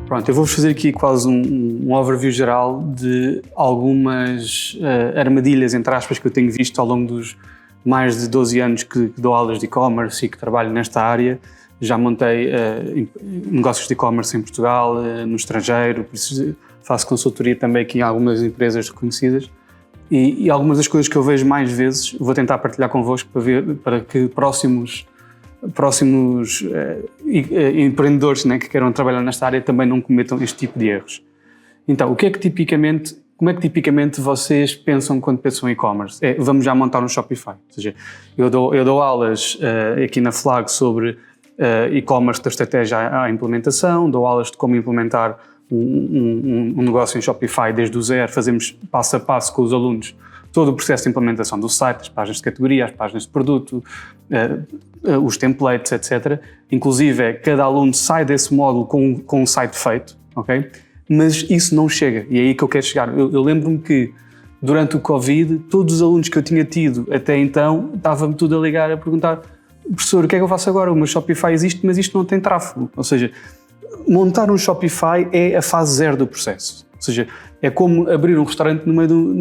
Pronto, eu vou-vos fazer aqui quase um overview geral de algumas armadilhas, entre aspas, que eu tenho visto ao longo dos mais de 12 anos que dou aulas de e-commerce e que trabalho nesta área. Já montei negócios de e-commerce em Portugal, no estrangeiro, por isso faço consultoria também aqui em algumas empresas reconhecidas. E algumas das coisas que eu vejo mais vezes, vou tentar partilhar convosco para que próximos empreendedores, né, que queiram trabalhar nesta área também não cometam este tipo de erros. Então, como é que tipicamente vocês pensam quando pensam em e-commerce? Vamos já montar um Shopify. Ou seja, eu dou aulas aqui na Flag sobre e-commerce, da estratégia à implementação, dou aulas de como implementar um negócio em Shopify desde o zero, fazemos passo a passo com os alunos todo o processo de implementação do site, as páginas de categoria, as páginas de produto, os templates, etc. Inclusive, cada aluno sai desse módulo com um site feito, ok? Mas isso não chega, e é aí que eu quero chegar. Eu lembro-me que, durante o Covid, todos os alunos que eu tinha tido até então, estava-me tudo a ligar, a perguntar: professor, o que é que eu faço agora? O meu Shopify existe, mas isto não tem tráfego. Ou seja, montar um Shopify é a fase zero do processo. Ou seja, é como abrir um restaurante no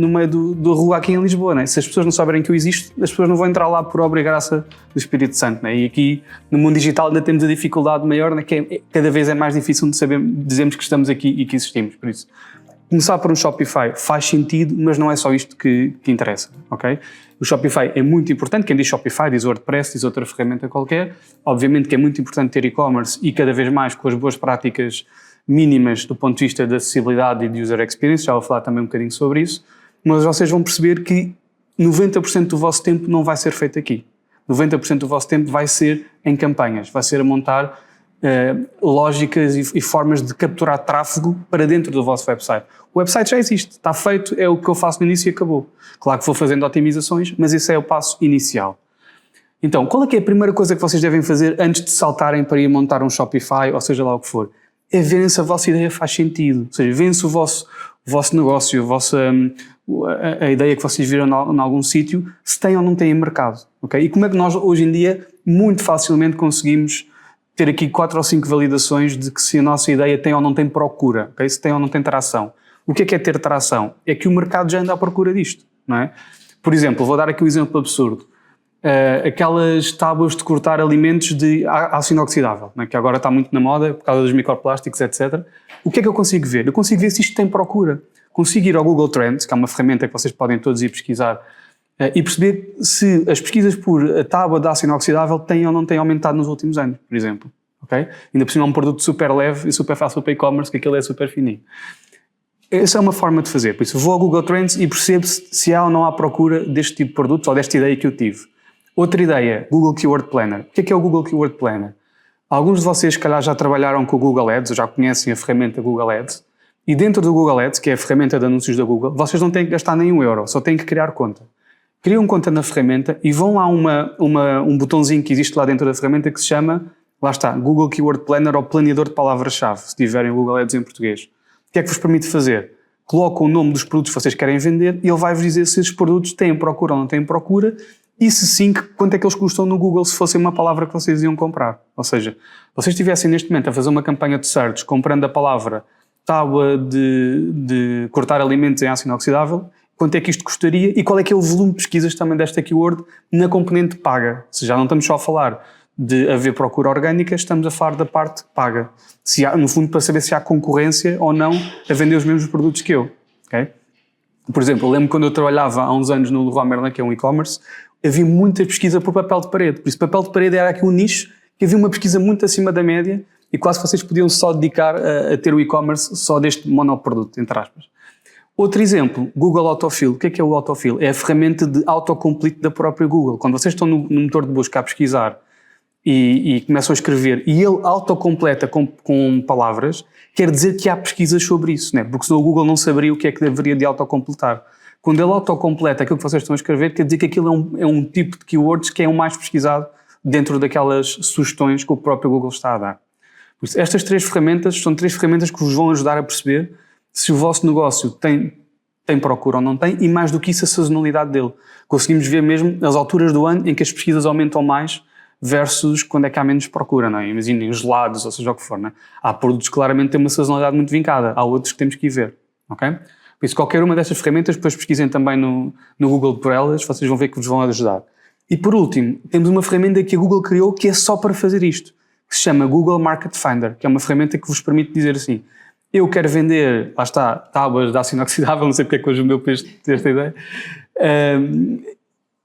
meio da rua aqui em Lisboa, né? Se as pessoas não souberem que eu existo, as pessoas não vão entrar lá por obra e graça do Espírito Santo, né? E aqui no mundo digital ainda temos a dificuldade maior, né? Que cada vez é mais difícil de dizermos que estamos aqui e que existimos. Por isso, começar por um Shopify faz sentido, mas não é só isto que interessa, ok? O Shopify é muito importante. Quem diz Shopify diz WordPress, diz outra ferramenta qualquer. Obviamente que é muito importante ter e-commerce e cada vez mais com as boas práticas mínimas do ponto de vista de acessibilidade e de user experience. Já vou falar também um bocadinho sobre isso. Mas vocês vão perceber que 90% do vosso tempo não vai ser feito aqui. 90% do vosso tempo vai ser em campanhas, vai ser a montar lógicas e formas de capturar tráfego para dentro do vosso website. O website já existe, está feito, é o que eu faço no início e acabou. Claro que vou fazendo otimizações, mas esse é o passo inicial. Então, qual é que é a primeira coisa que vocês devem fazer antes de saltarem para ir montar um Shopify, ou seja lá o que for? É verem se a vossa ideia faz sentido. Ou seja, verem se o vosso negócio, a ideia que vocês viram em algum sítio, se tem ou não tem em mercado. Okay? E como é que nós, hoje em dia, muito facilmente conseguimos ter aqui 4 ou 5 validações de que se a nossa ideia tem ou não tem procura, okay? Se tem ou não tem tração. O que é ter tração? É que o mercado já anda à procura disto, não é? Por exemplo, vou dar aqui um exemplo absurdo. Aquelas tábuas de cortar alimentos de aço inoxidável, né? Que agora está muito na moda por causa dos microplásticos, etc. O que é que eu consigo ver? Eu consigo ver se isto tem procura. Consigo ir ao Google Trends, que é uma ferramenta que vocês podem todos ir pesquisar, e perceber se as pesquisas por a tábua de aço inoxidável têm ou não têm aumentado nos últimos anos, por exemplo. Okay? Ainda por cima é um produto super leve e super fácil para e-commerce, que aquilo é super fininho. Essa é uma forma de fazer. Por isso, vou ao Google Trends e percebo se há ou não há procura deste tipo de produtos ou desta ideia que eu tive. Outra ideia, Google Keyword Planner. O que é o Google Keyword Planner? Alguns de vocês, se calhar, já trabalharam com o Google Ads, ou já conhecem a ferramenta Google Ads, e dentro do Google Ads, que é a ferramenta de anúncios da Google, vocês não têm que gastar nem €1, só têm que criar conta. Criam conta na ferramenta e vão a um botãozinho que existe lá dentro da ferramenta que se chama, lá está, Google Keyword Planner ou planeador de palavras-chave, se tiverem o Google Ads em português. O que é que vos permite fazer? Colocam o nome dos produtos que vocês querem vender e ele vai-vos dizer se esses produtos têm procura ou não têm procura e se sim, quanto é que eles custam no Google se fosse uma palavra que vocês iam comprar. Ou seja, se vocês estivessem neste momento a fazer uma campanha de search comprando a palavra tábua de cortar alimentos em aço inoxidável, quanto é que isto custaria e qual é que é o volume de pesquisas também desta keyword na componente paga. Se já não estamos só a falar de haver procura orgânica, estamos a falar da parte paga. Se há, no fundo, para saber se há concorrência ou não a vender os mesmos produtos que eu. Okay? Por exemplo, eu lembro quando eu trabalhava há uns anos no Leroy Merlin, que é um e-commerce, havia muita pesquisa por papel de parede. Por isso, papel de parede era aqui um nicho que havia uma pesquisa muito acima da média e quase vocês podiam só dedicar a ter o e-commerce só deste monoproduto, entre aspas. Outro exemplo, Google Autofill. O que é o Autofill? É a ferramenta de autocomplete da própria Google. Quando vocês estão no motor de busca a pesquisar e começam a escrever e ele autocompleta com palavras, quer dizer que há pesquisas sobre isso, né? Porque senão o Google não saberia o que é que deveria de autocompletar. Quando ele autocompleta aquilo que vocês estão a escrever, quer dizer que aquilo é um tipo de keywords que é o mais pesquisado dentro daquelas sugestões que o próprio Google está a dar. Por isso, estas 3 ferramentas são 3 ferramentas que vos vão ajudar a perceber se o vosso negócio tem procura ou não tem, e mais do que isso, a sazonalidade dele. Conseguimos ver mesmo as alturas do ano em que as pesquisas aumentam mais versus quando é que há menos procura, não é? Imaginem os gelados, ou seja o que for, não é? Há produtos que claramente têm uma sazonalidade muito vincada, há outros que temos que ir ver, ok? Por isso, qualquer uma destas ferramentas, depois pesquisem também no Google por elas, vocês vão ver que vos vão ajudar. E por último, temos uma ferramenta que a Google criou que é só para fazer isto, que se chama Google Market Finder, que é uma ferramenta que vos permite dizer assim, eu quero vender, lá está, tábuas de aço inoxidável, não sei porque é que hoje o meu peixe tem esta ideia,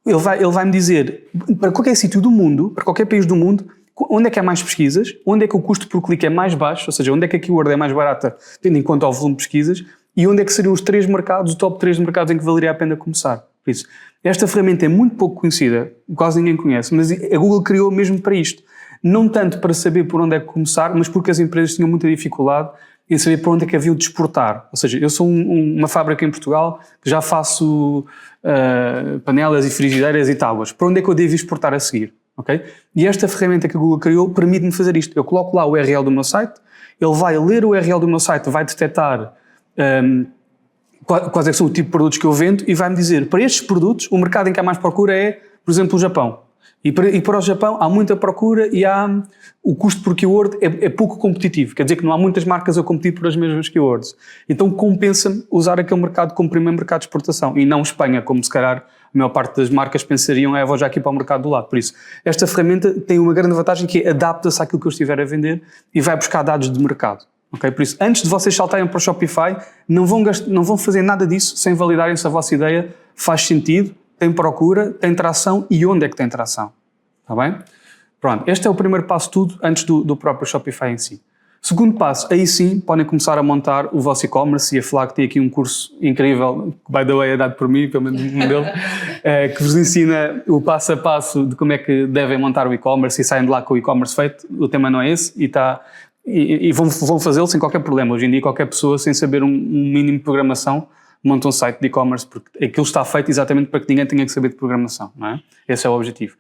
ele vai-me dizer, para qualquer sítio do mundo, para qualquer país do mundo, onde é que há mais pesquisas, onde é que o custo por clique é mais baixo, ou seja, onde é que a keyword é mais barata, tendo em conta o volume de pesquisas, e onde é que seriam os 3 mercados, o top 3 mercados em que valeria a pena começar. Por isso, esta ferramenta é muito pouco conhecida, quase ninguém conhece, mas a Google criou mesmo para isto. Não tanto para saber por onde é que começar, mas porque as empresas tinham muita dificuldade em saber por onde é que haviam de exportar. Ou seja, eu sou uma fábrica em Portugal que já faço panelas e frigideiras e tábuas. Por onde é que eu devo exportar a seguir? Okay? E esta ferramenta que a Google criou permite-me fazer isto. Eu coloco lá o URL do meu site, ele vai ler o URL do meu site, vai detectar quais é que são o tipo de produtos que eu vendo e vai-me dizer, para estes produtos, o mercado em que há mais procura é, por exemplo, o Japão. E para o Japão há muita procura e o custo por keyword é pouco competitivo. Quer dizer que não há muitas marcas a competir por as mesmas keywords. Então compensa-me usar aquele mercado como primeiro mercado de exportação e não Espanha, como se calhar a maior parte das marcas pensariam, vou já aqui para o mercado do lado. Por isso, esta ferramenta tem uma grande vantagem que é adapta-se àquilo que eu estiver a vender e vai buscar dados de mercado. Okay? Por isso, antes de vocês saltarem para o Shopify, não vão fazer nada disso sem validarem se a vossa ideia faz sentido, tem procura, tem tração e onde é que tem tração. Está bem? Pronto, este é o primeiro passo tudo antes do próprio Shopify em si. Segundo passo, aí sim podem começar a montar o vosso e-commerce e a falar que tem aqui um curso incrível, que by the way é dado por mim, pelo menos um deles, que vos ensina o passo a passo de como é que devem montar o e-commerce e saem de lá com o e-commerce feito. O tema não é esse e vão fazê-lo sem qualquer problema. Hoje em dia qualquer pessoa sem saber um mínimo de programação monta um site de e-commerce porque aquilo está feito exatamente para que ninguém tenha que saber de programação, não é? Esse é o objetivo.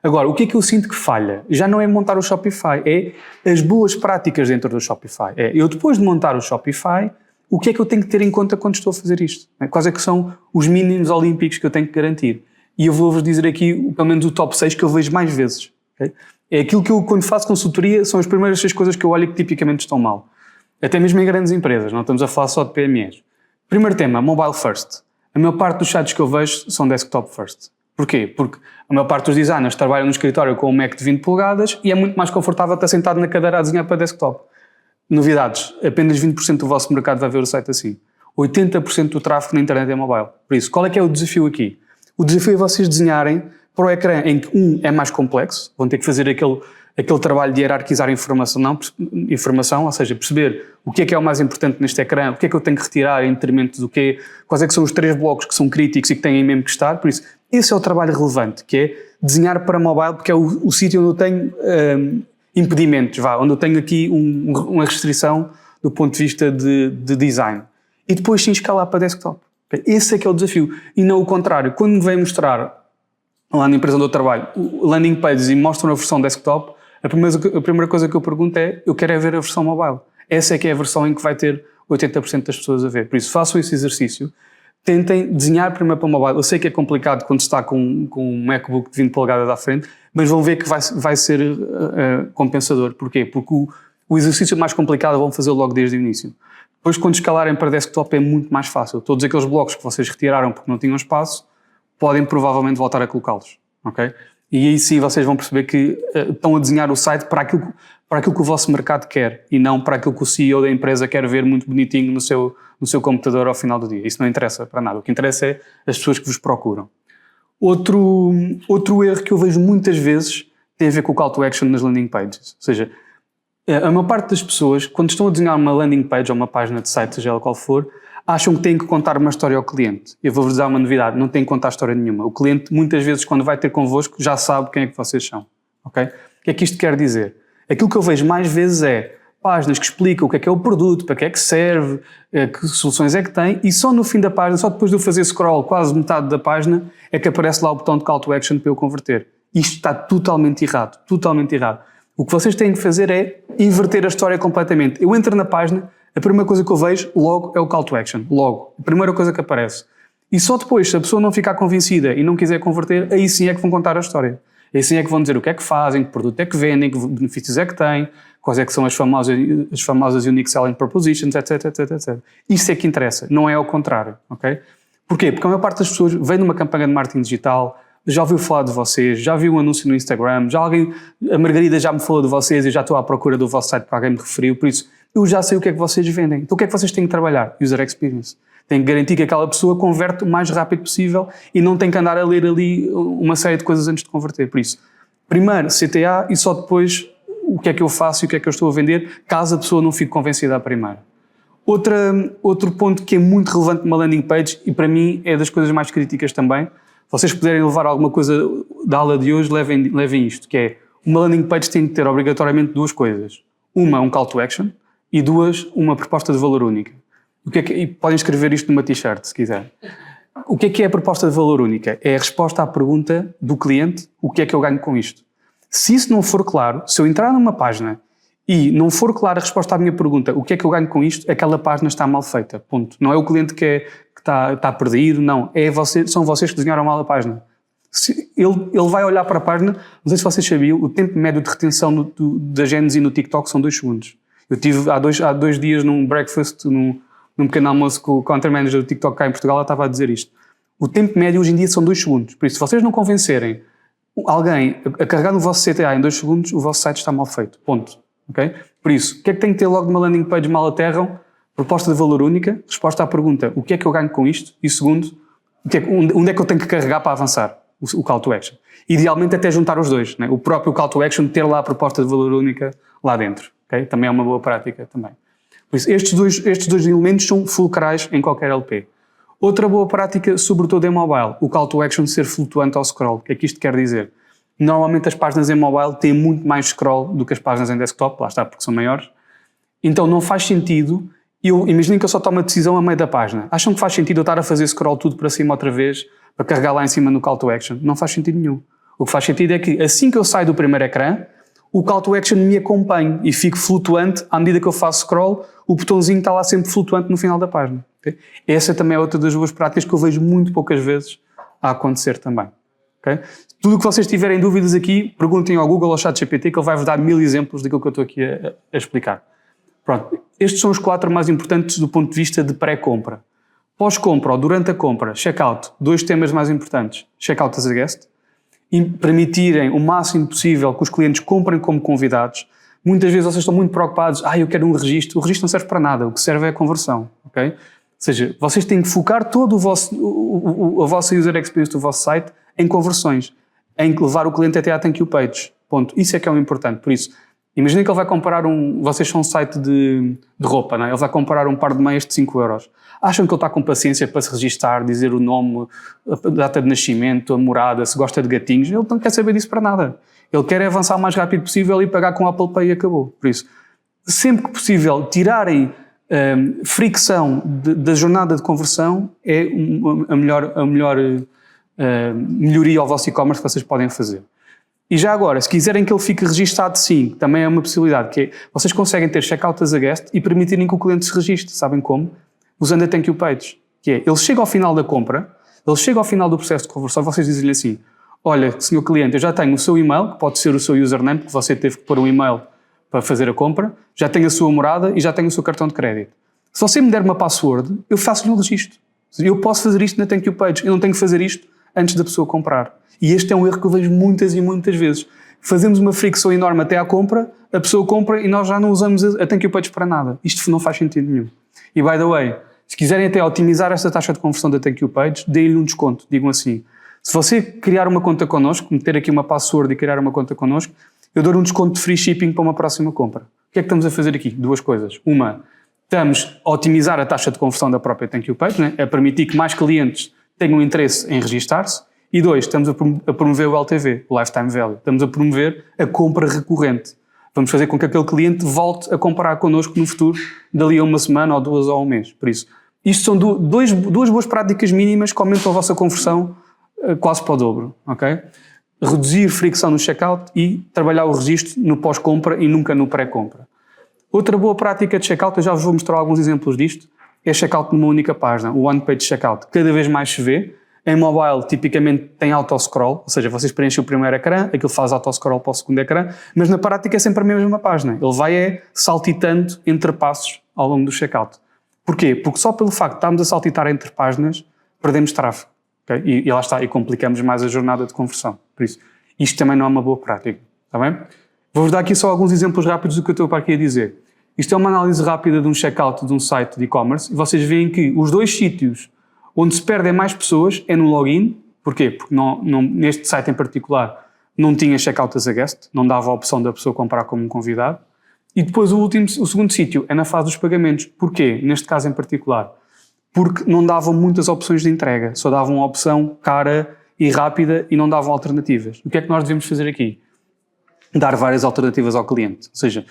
Agora, o que é que eu sinto que falha? Já não é montar o Shopify, é as boas práticas dentro do Shopify. Eu depois de montar o Shopify, o que é que eu tenho que ter em conta quando estou a fazer isto? Quais é que são os mínimos olímpicos que eu tenho que garantir? E eu vou-vos dizer aqui, pelo menos o top 6 que eu vejo mais vezes. Okay? É aquilo que eu, quando faço consultoria, são as primeiras 6 coisas que eu olho que tipicamente estão mal. Até mesmo em grandes empresas, não estamos a falar só de PMEs. Primeiro tema, mobile first. A maior parte dos sites que eu vejo são desktop first. Porquê? Porque a maior parte dos designers trabalham no escritório com um Mac de 20 polegadas e é muito mais confortável estar sentado na cadeira a desenhar para desktop. Novidades, apenas 20% do vosso mercado vai ver o site assim. 80% do tráfego na internet é mobile. Por isso, qual é que é o desafio aqui? O desafio é vocês desenharem para o ecrã em que é mais complexo, vão ter que fazer aquele trabalho de hierarquizar informação, ou seja, perceber o que é o mais importante neste ecrã, o que é que eu tenho que retirar em detrimento do quê, quais é que são os 3 blocos que são críticos e que têm mesmo que estar. Por isso, esse é o trabalho relevante, que é desenhar para mobile, porque é o sítio onde eu tenho impedimentos, onde eu tenho aqui uma restrição do ponto de vista de design. E depois sim escalar para desktop. Esse é que é o desafio. E não o contrário. Quando me vem mostrar lá na empresa onde eu trabalho landing pages e mostram a versão desktop, a primeira coisa que eu pergunto é, eu quero ver a versão mobile. Essa é que é a versão em que vai ter 80% das pessoas a ver. Por isso, façam esse exercício. Tentem desenhar primeiro para mobile. Eu sei que é complicado quando se está com um MacBook de 20 polegadas à frente, mas vão ver que vai ser compensador. Porquê? Porque o exercício mais complicado vão fazê-lo logo desde o início. Depois, quando escalarem para desktop, é muito mais fácil. Todos aqueles blocos que vocês retiraram porque não tinham espaço, podem provavelmente voltar a colocá-los. Okay? E aí sim vocês vão perceber que estão a desenhar o site para aquilo que o vosso mercado quer e não para aquilo que o CEO da empresa quer ver muito bonitinho no seu computador ao final do dia. Isso não interessa para nada. O que interessa é as pessoas que vos procuram. Outro erro que eu vejo muitas vezes tem a ver com o call to action nas landing pages. Ou seja, a maior parte das pessoas, quando estão a desenhar uma landing page ou uma página de site, seja ela qual for, acham que têm que contar uma história ao cliente. Eu vou-vos dar uma novidade, não têm que contar história nenhuma. O cliente, muitas vezes, quando vai ter convosco, já sabe quem é que vocês são. Okay? O que é que isto quer dizer? Aquilo que eu vejo mais vezes é páginas que explicam o que é o produto, para que é que serve, que soluções é que tem, e só no fim da página, só depois de eu fazer scroll quase metade da página, é que aparece lá o botão de call to action para eu converter. Isto está totalmente errado, totalmente errado. O que vocês têm que fazer é inverter a história completamente. Eu entro na página, a primeira coisa que eu vejo logo é o call to action, logo, a primeira coisa que aparece. E só depois, se a pessoa não ficar convencida e não quiser converter, aí sim é que vão contar a história. E assim é que vão dizer o que é que fazem, que produto é que vendem, que benefícios é que têm, quais é que são as famosas Unique Selling Propositions, etc, etc, etc. Isso é que interessa, não é ao contrário, ok? Porquê? Porque a maior parte das pessoas vem numa campanha de marketing digital, já ouviu falar de vocês, já viu um anúncio no Instagram, a Margarida já me falou de vocês e já estou à procura do vosso site para alguém me referiu, por isso eu já sei o que é que vocês vendem. Então o que é que vocês têm que trabalhar? User Experience. Tem que garantir que aquela pessoa converte o mais rápido possível e não tem que andar a ler ali uma série de coisas antes de converter. Por isso, primeiro CTA e só depois o que é que eu faço e o que é que eu estou a vender, caso a pessoa não fique convencida à primeira. Outro ponto que é muito relevante numa landing page e para mim é das coisas mais críticas também, vocês puderem levar alguma coisa da aula de hoje, levem isto, que é uma landing page tem que ter obrigatoriamente duas coisas. Uma, um call to action e duas, uma proposta de valor única. E podem escrever isto numa t-shirt, se quiser. O que é a proposta de valor única? É a resposta à pergunta do cliente, o que é que eu ganho com isto? Se isso não for claro, se eu entrar numa página e não for clara a resposta à minha pergunta, o que é que eu ganho com isto, aquela página está mal feita, ponto. Não é o cliente que está perdido, não. São vocês que desenharam mal a página. Ele vai olhar para a página, não sei se vocês sabiam, o tempo médio de retenção da Gênesis no TikTok são 2 segundos. Eu tive há dois dias num breakfast, num pequeno almoço com o Country Manager do TikTok cá em Portugal, ela estava a dizer isto. O tempo médio hoje em dia são 2 segundos. Por isso, se vocês não convencerem alguém a carregar no vosso CTA em 2 segundos, o vosso site está mal feito. Ponto. Okay? Por isso, o que é que tem que ter logo numa landing page mal aterram? Proposta de valor única, resposta à pergunta, o que é que eu ganho com isto? E segundo, onde é que eu tenho que carregar para avançar? O call to action. Idealmente até juntar os dois. Né? O próprio call to action, ter lá a proposta de valor única lá dentro. Okay? Também é uma boa prática também. Por isso, estes dois elementos são fulcrais em qualquer LP. Outra boa prática, sobretudo em mobile, o call to action ser flutuante ao scroll. O que é que isto quer dizer? Normalmente as páginas em mobile têm muito mais scroll do que as páginas em desktop, lá está, porque são maiores. Então não faz sentido, imaginem que eu só tomo a decisão a meio da página. Acham que faz sentido eu estar a fazer scroll tudo para cima outra vez, para carregar lá em cima no call to action? Não faz sentido nenhum. O que faz sentido é que assim que eu saio do primeiro ecrã, o call to action me acompanhe e fico flutuante à medida que eu faço scroll, o botãozinho está lá sempre flutuante no final da página. Okay? Essa também é outra das boas práticas que eu vejo muito poucas vezes a acontecer também. Okay? Tudo o que vocês tiverem dúvidas aqui, perguntem ao Google ou ao ChatGPT que ele vai-vos dar 1000 exemplos daquilo que eu estou aqui a explicar. Pronto. Estes são os 4 mais importantes do ponto de vista de pré-compra. Pós-compra ou durante a compra, checkout, 2 temas mais importantes. Checkout as a guest e permitirem o máximo possível que os clientes comprem como convidados. Muitas vezes vocês estão muito preocupados, eu quero um registro. O registro não serve para nada, o que serve é a conversão. Okay? Ou seja, vocês têm que focar todo a vossa user experience do vosso site em conversões, em levar o cliente até à thank you page. Ponto. Isso é que é o importante. Por isso, imaginem que ele vai comprar vocês são um site de roupa, não é? Ele vai comprar um par de meias de 5 euros. Acham que ele está com paciência para se registar, dizer o nome, a data de nascimento, a morada, se gosta de gatinhos? Ele não quer saber disso para nada. Ele quer avançar o mais rápido possível e pagar com o Apple Pay e acabou. Por isso, sempre que possível, tirarem fricção da jornada de conversão é a melhor melhoria ao vosso e-commerce que vocês podem fazer. E já agora, se quiserem que ele fique registado sim, também é uma possibilidade, que é, vocês conseguem ter checkout as a guest e permitirem que o cliente se registre, sabem como? Usando a thank you page, que é, ele chega ao final da compra, ele chega ao final do processo de conversão, vocês dizem-lhe assim, olha, senhor cliente, eu já tenho o seu e-mail, que pode ser o seu username, porque você teve que pôr um e-mail para fazer a compra, já tenho a sua morada e já tenho o seu cartão de crédito. Se você me der uma password, eu faço-lhe um registro. Eu posso fazer isto na thank you page, eu não tenho que fazer isto antes da pessoa comprar. E este é um erro que eu vejo muitas e muitas vezes. Fazemos uma fricção enorme até à compra, a pessoa compra e nós já não usamos a thank you page para nada. Isto não faz sentido nenhum. E by the way, se quiserem até otimizar esta taxa de conversão da thank you page, deem-lhe um desconto. Digam assim, se você criar uma conta connosco, meter aqui uma password e criar uma conta connosco, eu dou um desconto de free shipping para uma próxima compra. O que é que estamos a fazer aqui? 2 coisas. Uma, estamos a otimizar a taxa de conversão da própria thank you page, né? A permitir que mais clientes tenham interesse em registar-se. E 2, estamos a promover o LTV, o Lifetime Value. Estamos a promover a compra recorrente. Vamos fazer com que aquele cliente volte a comprar connosco no futuro, dali a uma semana, ou 2 ou um mês. Por isso, isto são duas boas práticas mínimas que aumentam a vossa conversão quase para o dobro. Okay? Reduzir fricção no checkout e trabalhar o registro no pós-compra e nunca no pré-compra. Outra boa prática de checkout, eu já vos vou mostrar alguns exemplos disto, é checkout numa única página, o one-page checkout. Cada vez mais se vê, Em mobile, tipicamente tem autoscroll, ou seja, vocês preenchem o primeiro ecrã, aquilo faz autoscroll para o segundo ecrã, mas na prática é sempre a mesma página. Ele vai saltitando entre passos ao longo do checkout. Porquê? Porque só pelo facto de estarmos a saltitar entre páginas, perdemos tráfego. Okay? E lá está, e complicamos mais a jornada de conversão. Por isso, isto também não é uma boa prática. Está bem? Vou-vos dar aqui só alguns exemplos rápidos do que eu estou para aqui a dizer. Isto é uma análise rápida de um checkout de um site de e-commerce e vocês veem que os dois sítios onde se perdem mais pessoas é no login. Porquê? Porque neste site em particular não tinha checkout as a guest, não dava a opção da pessoa comprar como um convidado. E depois o segundo sítio é na fase dos pagamentos. Porquê? Neste caso em particular. Porque não davam muitas opções de entrega, só davam uma opção cara e rápida e não davam alternativas. O que é que nós devemos fazer aqui? Dar várias alternativas ao cliente. Ou seja,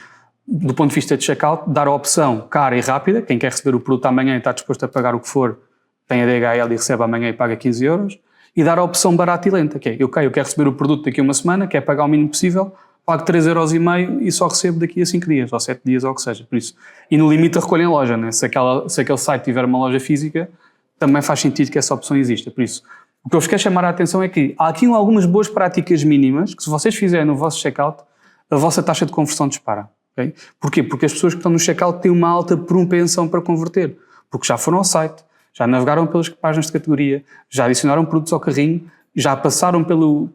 do ponto de vista de checkout, dar a opção cara e rápida, quem quer receber o produto amanhã e está disposto a pagar o que for, tem a DHL e recebe amanhã e paga 15 euros, e dar a opção barata e lenta, que é, eu quero receber o produto daqui a uma semana, quero pagar o mínimo possível, pago 3,5 euros e só recebo daqui a 5 dias, ou 7 dias, ou o que seja, por isso. E no limite a recolha em loja, né? Se aquele site tiver uma loja física, também faz sentido que essa opção exista, por isso. O que eu vos quero chamar a atenção é que há aqui algumas boas práticas mínimas, que se vocês fizerem no vosso checkout, a vossa taxa de conversão dispara. Okay? Porquê? Porque as pessoas que estão no checkout têm uma alta propensão para converter, porque já foram ao site, já navegaram pelas páginas de categoria, já adicionaram produtos ao carrinho, já passaram pelo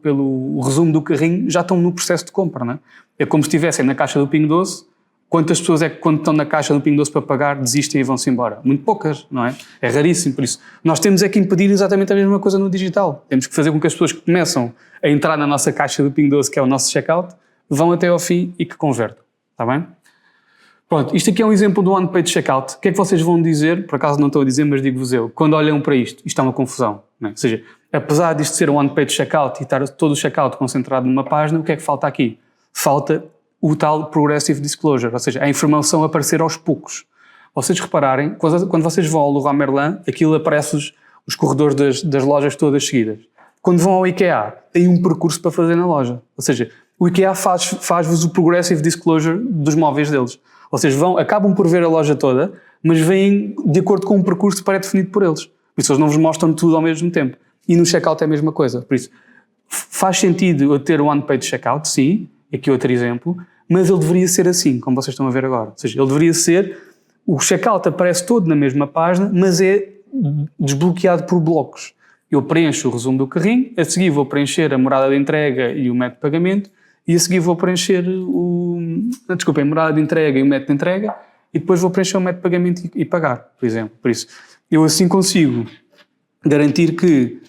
resumo do carrinho, já estão no processo de compra, não é? É como se estivessem na caixa do Pingo Doce. Quantas pessoas é que quando estão na caixa do Pingo Doce para pagar desistem e vão-se embora? Muito poucas, não é? É raríssimo, por isso nós temos é que impedir exatamente a mesma coisa no digital. Temos que fazer com que as pessoas que começam a entrar na nossa caixa do Pingo Doce, que é o nosso checkout, vão até ao fim e que convertam, está bem? Pronto, isto aqui é um exemplo do one-page checkout. O que é que vocês vão dizer? Por acaso não estou a dizer, mas digo-vos eu. Quando olham para isto é uma confusão. Não é? Ou seja, apesar disto ser um one-page checkout e estar todo o checkout concentrado numa página, o que é que falta aqui? Falta o tal progressive disclosure, ou seja, a informação aparecer aos poucos. Vocês repararem, quando vocês vão ao Leroy Merlin, aquilo aparece os corredores das lojas todas seguidas. Quando vão ao IKEA, tem um percurso para fazer na loja. Ou seja, o IKEA faz-vos o progressive disclosure dos móveis deles. Vocês acabam por ver a loja toda, mas vêm de acordo com um percurso pré-definido por eles. Por isso eles não vos mostram tudo ao mesmo tempo. E no checkout é a mesma coisa. Por isso, faz sentido eu ter o one-page checkout, sim, aqui outro exemplo, mas ele deveria ser assim, como vocês estão a ver agora. Ou seja, ele deveria ser, o checkout aparece todo na mesma página, mas é desbloqueado por blocos. Eu preencho o resumo do carrinho, a seguir vou preencher a morada de entrega e o método de pagamento, e a seguir vou preencher a morada de entrega e o método de entrega, e depois vou preencher o método de pagamento e pagar, por exemplo. Por isso, eu assim consigo garantir que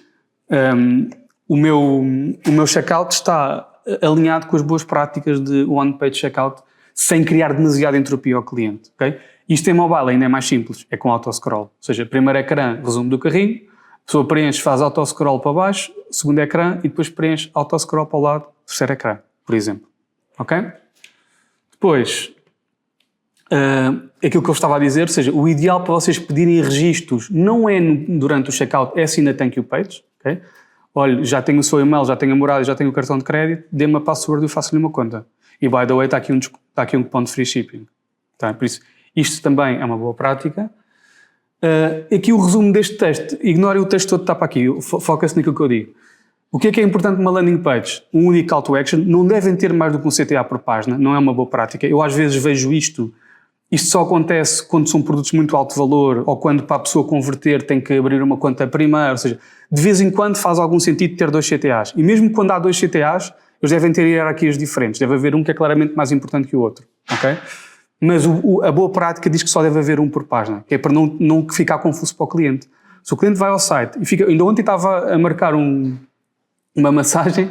o meu checkout está alinhado com as boas práticas de one-page checkout, sem criar demasiada entropia ao cliente. Okay? Isto em mobile ainda é mais simples, é com autoscroll. Ou seja, primeiro ecrã, resumo do carrinho, a pessoa preenche, faz autoscroll para baixo, segundo ecrã, e depois preenche autoscroll para o lado, terceiro ecrã, por exemplo. Ok? Depois, aquilo que eu estava a dizer, ou seja, o ideal para vocês pedirem registros não é durante o checkout, é sim na thank you page. Okay? Olha, já tenho o seu e-mail, já tenho a morada, já tenho o cartão de crédito, dê-me a password e eu faço-lhe uma conta. E by the way, está aqui um cupom de free shipping. Tá? Por isso, isto também é uma boa prática. Aqui o resumo deste texto, ignorem o texto todo que está para aqui, foca-se naquilo que eu digo. O que é importante numa landing page? Um único call to action, não devem ter mais do que um CTA por página, não é uma boa prática. Eu às vezes vejo isto só acontece quando são produtos muito alto valor ou quando para a pessoa converter tem que abrir uma conta primeiro, ou seja, de vez em quando faz algum sentido ter 2 CTAs. E mesmo quando há 2 CTAs, eles devem ter hierarquias diferentes, deve haver um que é claramente mais importante que o outro, ok? Mas a boa prática diz que só deve haver um por página, que é para não ficar confuso para o cliente. Se o cliente vai ao site e ainda ontem estava a marcar uma massagem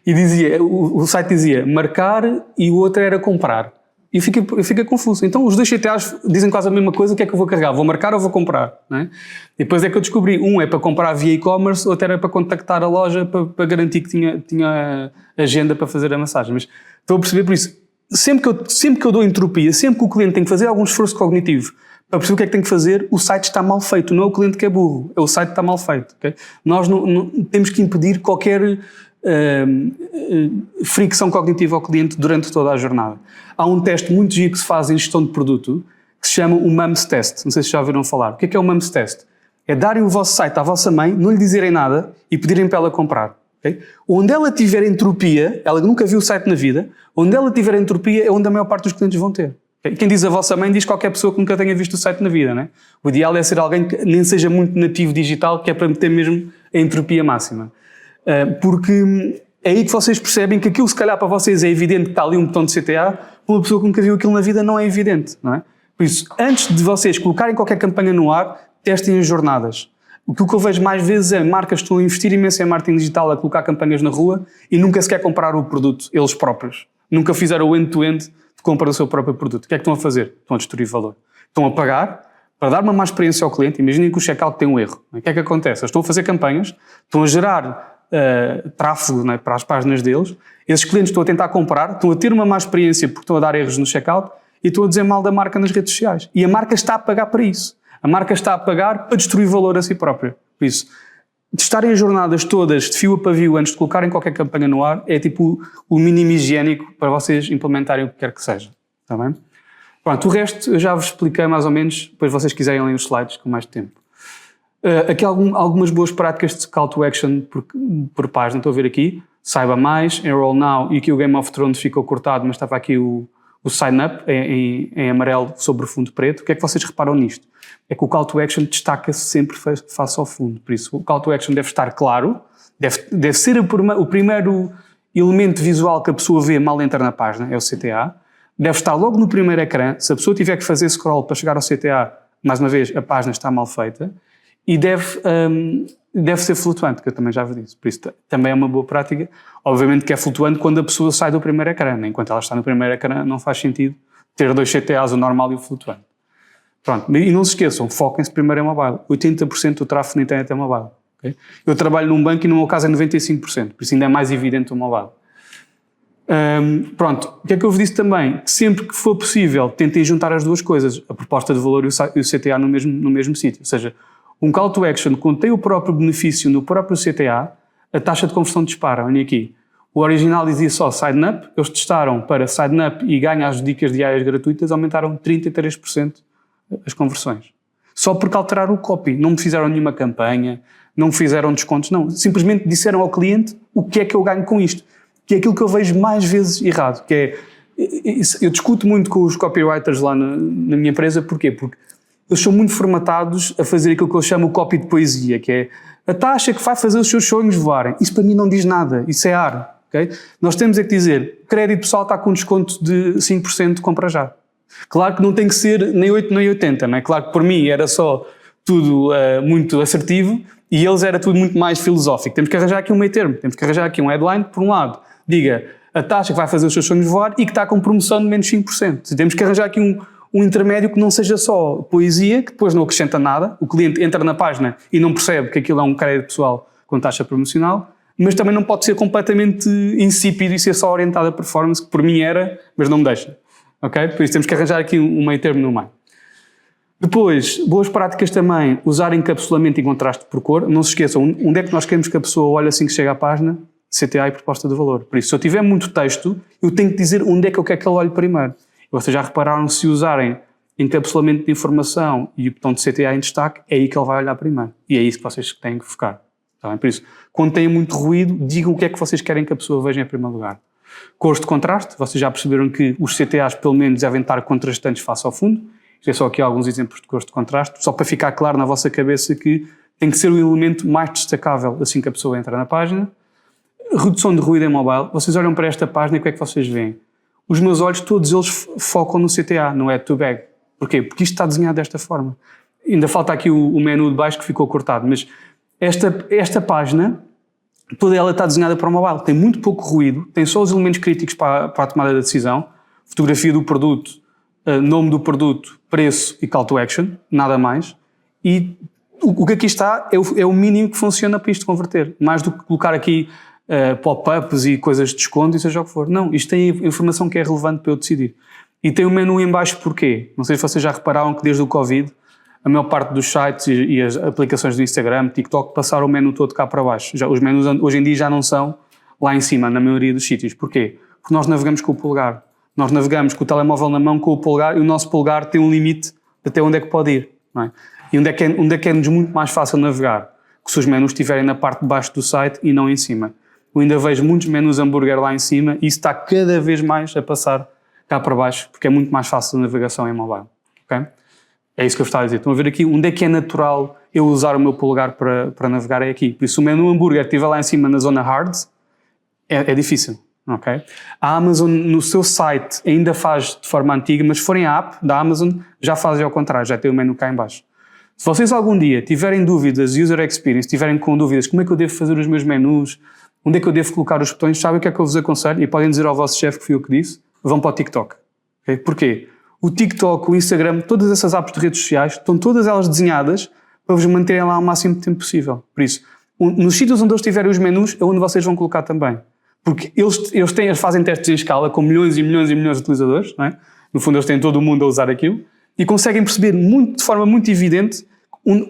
e dizia, o site dizia marcar e o outro era comprar. E fica confuso. Então os 2 CTAs dizem quase a mesma coisa, o que é que eu vou carregar? Vou marcar ou vou comprar? Não é? E depois é que eu descobri, um é para comprar via e-commerce, outro era para contactar a loja para garantir que tinha agenda para fazer a massagem. Mas estou a perceber por isso, sempre que eu dou entropia, sempre que o cliente tem que fazer algum esforço cognitivo para perceber o que é que tem que fazer, o site está mal feito, não é o cliente que é burro, é o site que está mal feito. Okay? Nós não temos que impedir qualquer fricção cognitiva ao cliente durante toda a jornada. Há um teste muito giro que se faz em gestão de produto que se chama o MUMS Test. Não sei se já ouviram falar. O que é o MUMS Test? É darem o vosso site à vossa mãe, não lhe dizerem nada e pedirem para ela comprar. Okay? Onde ela tiver entropia, ela nunca viu o site na vida, onde ela tiver entropia é onde a maior parte dos clientes vão ter. Okay? Quem diz a vossa mãe diz qualquer pessoa que nunca tenha visto o site na vida. Né? O ideal é ser alguém que nem seja muito nativo digital, que é para meter mesmo a entropia máxima. Porque é aí que vocês percebem que aquilo, se calhar, para vocês é evidente que está ali um botão de CTA, para uma pessoa que nunca viu aquilo na vida não é evidente. Não é? Por isso, antes de vocês colocarem qualquer campanha no ar, testem as jornadas. O que eu vejo mais vezes é marcas que estão a investir imenso em marketing digital, a colocar campanhas na rua e nunca sequer comprar o produto, eles próprios. Nunca fizeram o end-to-end de compra do seu próprio produto. O que é que estão a fazer? Estão a destruir valor. Estão a pagar para dar uma má experiência ao cliente. Imaginem que o checkout tem um erro. O que é que acontece? Eles estão a fazer campanhas, estão a gerar tráfego, né, para as páginas deles. Esses clientes estão a tentar comprar, estão a ter uma má experiência porque estão a dar erros no checkout e estão a dizer mal da marca nas redes sociais. E a marca está a pagar para isso. A marca está a pagar para destruir valor a si própria. Por isso, testarem as jornadas todas de fio a pavio antes de colocarem qualquer campanha no ar é tipo o mínimo higiênico para vocês implementarem o que quer que seja. Está bem? Pronto, o resto eu já vos expliquei mais ou menos, depois vocês quiserem ler os slides com mais tempo. Aqui algumas boas práticas de call to action por página, estou a ver aqui. Saiba mais, enroll now, e aqui o Game of Thrones ficou cortado, mas estava aqui o sign up em amarelo sobre o fundo preto. O que é que vocês reparam nisto? É que o call to action destaca-se sempre face ao fundo. Por isso, o call to action deve estar claro, deve ser o primeiro elemento visual que a pessoa vê mal entra na página, é o CTA. Deve estar logo no primeiro ecrã. Se a pessoa tiver que fazer scroll para chegar ao CTA, mais uma vez, a página está mal feita. E deve ser flutuante, que eu também já vos disse. Por isso, também é uma boa prática. Obviamente que é flutuante quando a pessoa sai do primeiro ecrã. Enquanto ela está no primeiro ecrã, não faz sentido ter dois CTAs, o normal e o flutuante. Pronto, e não se esqueçam, foquem-se primeiro em mobile. 80% do tráfego na internet é mobile. Okay? Eu trabalho num banco e no meu caso é 95%, por isso ainda é mais evidente o mobile. Pronto, o que é que eu vos disse também? Que sempre que for possível, tentem juntar as duas coisas, a proposta de valor e o CTA no mesmo sítio. Ou seja, um call to action, quando tem o próprio benefício no próprio CTA, a taxa de conversão dispara. Olhem aqui. O original dizia só sign up, eles testaram para sign up e ganhar as dicas diárias gratuitas, aumentaram 33% as conversões. Só porque alteraram o copy. Não me fizeram nenhuma campanha, não me fizeram descontos, não. Simplesmente disseram ao cliente o que é que eu ganho com isto. Que é aquilo que eu vejo mais vezes errado. Que é, eu discuto muito com os copywriters lá na minha empresa. Porquê? Porque eles são muito formatados a fazer aquilo que eu chamo o copy de poesia, que é a taxa que vai fazer os seus sonhos voarem. Isso para mim não diz nada. Isso é ar. Okay? Nós temos é que dizer, o crédito pessoal está com um desconto de 5% de compra já. Claro que não tem que ser nem 8 nem 80, não é? Claro que por mim era só tudo muito assertivo e eles era tudo muito mais filosófico. Temos que arranjar aqui um meio termo, temos que arranjar aqui um headline, por um lado, diga a taxa que vai fazer os seus sonhos voar e que está com promoção de menos 5%. Temos que arranjar aqui um intermédio que não seja só poesia, que depois não acrescenta nada, o cliente entra na página e não percebe que aquilo é um crédito pessoal com taxa promocional, mas também não pode ser completamente insípido e ser só orientado a performance, que por mim era, mas não me deixa. Okay? Por isso temos que arranjar aqui um meio termo no meio. Depois, boas práticas também, usar encapsulamento e contraste por cor. Não se esqueçam, onde é que nós queremos que a pessoa olhe assim que chega à página? CTA e proposta de valor. Por isso, se eu tiver muito texto, eu tenho que dizer onde é que eu quero que ele olhe primeiro. Vocês já repararam, se usarem encapsulamento de informação e o botão de CTA em destaque, é aí que ele vai olhar primeiro. E é isso que vocês têm que focar. Tá bem? Por isso, quando têm muito ruído, digam o que é que vocês querem que a pessoa veja em primeiro lugar. Cores de contraste, vocês já perceberam que os CTAs pelo menos devem estar contrastantes face ao fundo. Isto é só aqui alguns exemplos de cores de contraste, só para ficar claro na vossa cabeça que tem que ser o elemento mais destacável assim que a pessoa entra na página. Redução de ruído em mobile, vocês olham para esta página e o que é que vocês veem? Os meus olhos, todos eles focam no CTA, no Add to Bag. Porquê? Porque isto está desenhado desta forma. Ainda falta aqui o menu de baixo que ficou cortado, mas esta página, toda ela está desenhada para o mobile. Tem muito pouco ruído, tem só os elementos críticos para a tomada da decisão, fotografia do produto, nome do produto, preço e call to action, nada mais. E o que aqui está é o mínimo que funciona para isto converter. Mais do que colocar aqui pop-ups e coisas de desconto e seja o que for. Não, isto tem informação que é relevante para eu decidir. E tem o menu em baixo porquê? Não sei se vocês já repararam que desde o Covid a maior parte dos sites e as aplicações do Instagram, TikTok, passaram o menu todo cá para baixo. Os menus hoje em dia já não são lá em cima, na maioria dos sítios. Porquê? Porque nós navegamos com o polegar. Nós navegamos com o telemóvel na mão, com o polegar, e o nosso polegar tem um limite de até onde é que pode ir. Não é? E onde é que é-nos muito mais fácil navegar? Que se os menus estiverem na parte de baixo do site e não em cima. Eu ainda vejo muitos menus hambúrguer lá em cima e isso está cada vez mais a passar cá para baixo, porque é muito mais fácil a navegação em mobile. Okay? É isso que eu estava a dizer. Estão a ver aqui onde é que é natural eu usar o meu polegar para navegar é aqui. Por isso, o menu hambúrguer estiver lá em cima na zona hard, é difícil. Okay? A Amazon no seu site ainda faz de forma antiga, mas se forem a app da Amazon já faz ao contrário, já tem o menu cá em baixo. Se vocês algum dia tiverem dúvidas, user experience, tiverem com dúvidas, como é que eu devo fazer os meus menus, onde é que eu devo colocar os botões, sabem o que é que eu vos aconselho? E podem dizer ao vosso chefe que fui eu que disse, vão para o TikTok. Okay? Porquê? O TikTok, o Instagram, todas essas apps de redes sociais, estão todas elas desenhadas para vos manterem lá o máximo de tempo possível. Por isso, nos sítios onde eles tiverem os menus, é onde vocês vão colocar também. Porque eles fazem testes em escala com milhões e milhões e milhões de utilizadores, não é? No fundo eles têm todo o mundo a usar aquilo, e conseguem perceber de forma muito evidente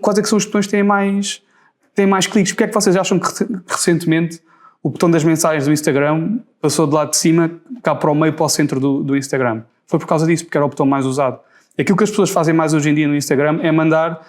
quais é que são os botões que têm mais cliques. Porque é que vocês acham que recentemente o botão das mensagens do Instagram passou do lado de cima cá para o meio, para o centro do Instagram? Foi por causa disso, porque era o botão mais usado. Aquilo que as pessoas fazem mais hoje em dia no Instagram é mandar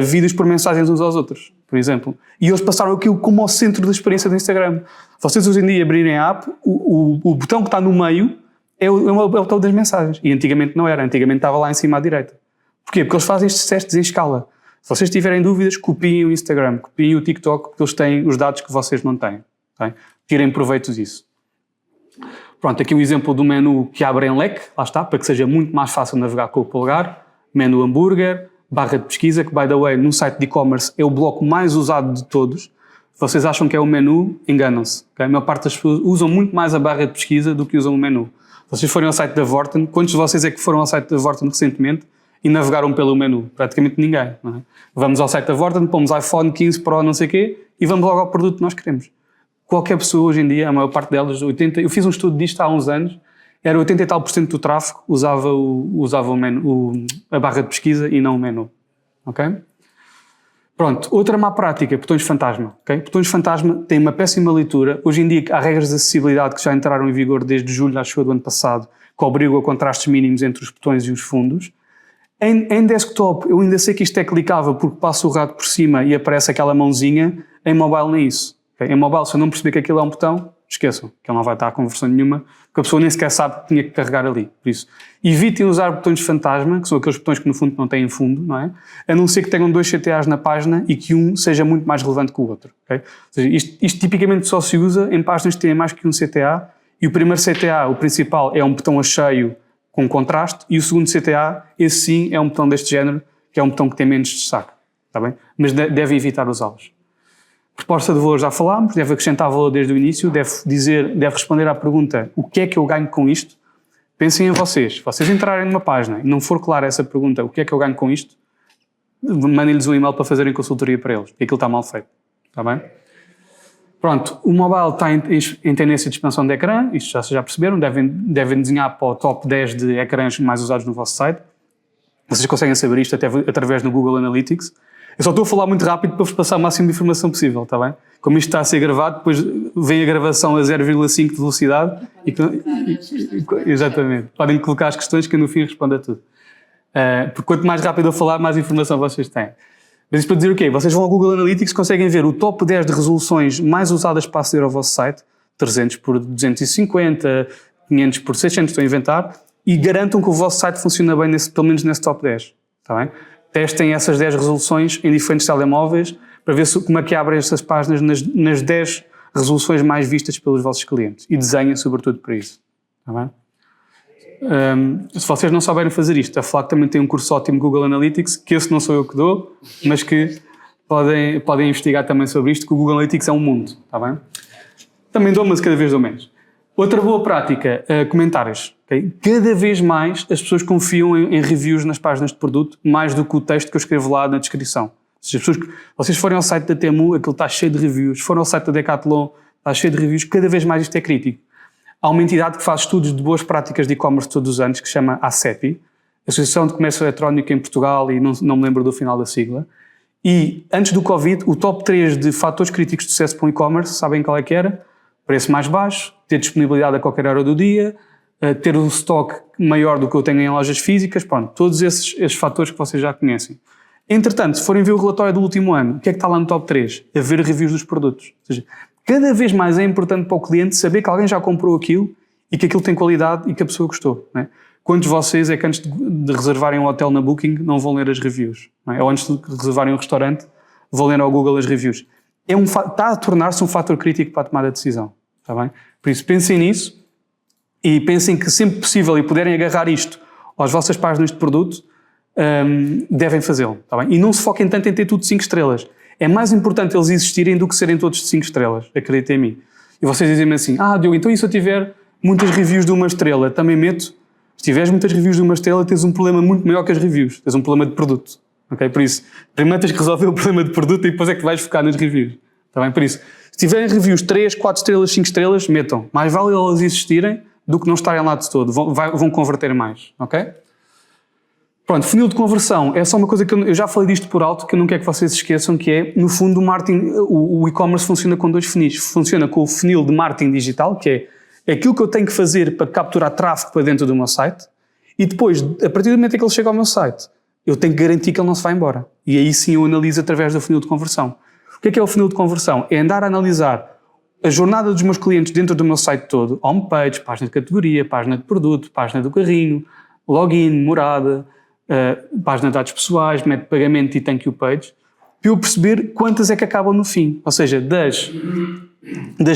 vídeos por mensagens uns aos outros, por exemplo. E eles passaram aquilo como ao centro da experiência do Instagram. Vocês hoje em dia abrirem a app, o botão que está no meio é o botão das mensagens. E antigamente não era, antigamente estava lá em cima à direita. Porquê? Porque eles fazem estes testes em escala. Se vocês tiverem dúvidas, copiem o Instagram, copiem o TikTok, porque eles têm os dados que vocês não têm. Okay? Tirem proveito disso. Pronto, aqui um exemplo do menu que abre em leque, lá está, para que seja muito mais fácil navegar com o polegar. Menu hambúrguer, barra de pesquisa, que, by the way, num site de e-commerce é o bloco mais usado de todos. Se vocês acham que é o menu, enganam-se. Okay? A maior parte das pessoas usam muito mais a barra de pesquisa do que usam o menu. Se vocês forem ao site da Vorten, quantos de vocês é que foram ao site da Vorten recentemente e navegaram pelo menu? Praticamente ninguém. Não é? Vamos ao site da Vorten, pomos iPhone 15 Pro não sei o quê e vamos logo ao produto que nós queremos. Qualquer pessoa hoje em dia, a maior parte delas, 80%, eu fiz um estudo disto há uns anos, era 80 e tal % do tráfego usava o menu, a barra de pesquisa e não o menu. Ok? Pronto, outra má prática, botões fantasma. Okay? Botões fantasma têm uma péssima leitura. Hoje em dia há regras de acessibilidade que já entraram em vigor desde julho, acho, do ano passado, que obrigam a contrastes mínimos entre os botões e os fundos. Em desktop, eu ainda sei que isto é clicável porque passa o rato por cima e aparece aquela mãozinha. Em mobile nem isso. Okay? Em mobile, se eu não perceber que aquilo é um botão, esqueçam, que ele não vai estar a conversão nenhuma, porque a pessoa nem sequer sabe que tinha que carregar ali. Por isso, evitem usar botões fantasma, que são aqueles botões que no fundo não têm fundo, não é? A não ser que tenham 2 CTAs na página e que um seja muito mais relevante que o outro. Okay? Ou seja, isto tipicamente só se usa em páginas que têm mais que um CTA, e o primeiro CTA, o principal, é um botão a cheio com contraste, e o segundo CTA, esse sim, é um botão deste género, que é um botão que tem menos destaque. Está bem? Mas devem evitar usá-los. Proposta de valor já falámos, deve acrescentar valor desde o início, deve responder à pergunta o que é que eu ganho com isto. Pensem em vocês. Se vocês entrarem numa página e não for clara essa pergunta, o que é que eu ganho com isto, mandem-lhes um e-mail para fazerem consultoria para eles, porque aquilo está mal feito. Está bem? Pronto, o mobile está em tendência de expansão de ecrã, isto já perceberam, devem desenhar para o top 10 de ecrãs mais usados no vosso site. Vocês conseguem saber isto até através do Google Analytics. Eu só estou a falar muito rápido para vos passar o máximo de informação possível, está bem? Como isto está a ser gravado, depois vem a gravação a 0,5 de velocidade. Exatamente. Podem colocar as questões que eu no fim respondo a tudo. Porque quanto mais rápido eu falar, mais informação vocês têm. Mas isto para dizer o quê? Vocês vão ao Google Analytics, conseguem ver o top 10 de resoluções mais usadas para aceder ao vosso site, 300 por 250, 500 por 600, estou a inventar, e garantam que o vosso site funciona bem, pelo menos nesse top 10. Está bem? Testem essas 10 resoluções em diferentes telemóveis para ver como é que abrem essas páginas nas 10 resoluções mais vistas pelos vossos clientes. E desenhem sobretudo para isso. Está bem? Se vocês não souberem fazer isto, a FLAC também tem um curso ótimo Google Analytics, que esse não sou eu que dou, mas que podem investigar também sobre isto, que o Google Analytics é um mundo. Está bem? Também dou, mas cada vez dou menos. Outra boa prática, comentários. Okay? Cada vez mais as pessoas confiam em reviews nas páginas de produto, mais do que o texto que eu escrevo lá na descrição. Se vocês forem ao site da Temu, aquilo está cheio de reviews. Se forem ao site da Decathlon, está cheio de reviews. Cada vez mais isto é crítico. Há uma entidade que faz estudos de boas práticas de e-commerce todos os anos, que se chama ACEPI, Associação de Comércio Eletrónico em Portugal, e não me lembro do final da sigla. E antes do Covid, o top 3 de fatores críticos de sucesso para o e-commerce, sabem qual é que era? Preço mais baixo, ter disponibilidade a qualquer hora do dia, ter um stock maior do que eu tenho em lojas físicas, pronto, todos esses fatores que vocês já conhecem. Entretanto, se forem ver o relatório do último ano, o que é que está lá no top 3? A ver reviews dos produtos. Ou seja, cada vez mais é importante para o cliente saber que alguém já comprou aquilo e que aquilo tem qualidade e que a pessoa gostou. Não é? Quantos de vocês é que antes de reservarem um hotel na Booking não vão ler as reviews? Não é? Ou antes de reservarem um restaurante vão ler ao Google as reviews? Está a tornar-se um fator crítico para a tomada de decisão. Está bem? Por isso, pensem nisso e pensem que sempre possível e puderem agarrar isto às vossas páginas de produto, devem fazê-lo. Está bem? E não se foquem tanto em ter tudo 5 estrelas. É mais importante eles existirem do que serem todos de 5 estrelas. Acreditem em mim. E vocês dizem-me assim, Diogo, então e se eu tiver muitas reviews de 1 estrela, também meto? Se tiveres muitas reviews de 1 estrela, tens um problema muito maior que as reviews. Tens um problema de produto. Okay? Por isso, primeiro tens que resolver o problema de produto e depois é que vais focar nas reviews. Está bem? Por isso, se tiverem reviews 3, 4 estrelas, 5 estrelas, metam. Mais vale elas existirem do que não estarem lá de todo. Vão converter mais. Ok? Pronto, funil de conversão é só uma coisa que eu já falei disto por alto, que eu não quero que vocês se esqueçam, que é, no fundo, o e-commerce funciona com 2 funis. Funciona com o funil de marketing digital, que é aquilo que eu tenho que fazer para capturar tráfego para dentro do meu site, e depois, a partir do momento em que ele chega ao meu site, eu tenho que garantir que ele não se vai embora. E aí sim eu analiso através do funil de conversão. O que é o funil de conversão? É andar a analisar a jornada dos meus clientes dentro do meu site todo, homepage, página de categoria, página de produto, página do carrinho, login, morada, página de dados pessoais, método de pagamento e thank you page, para eu perceber quantas é que acabam no fim. Ou seja, das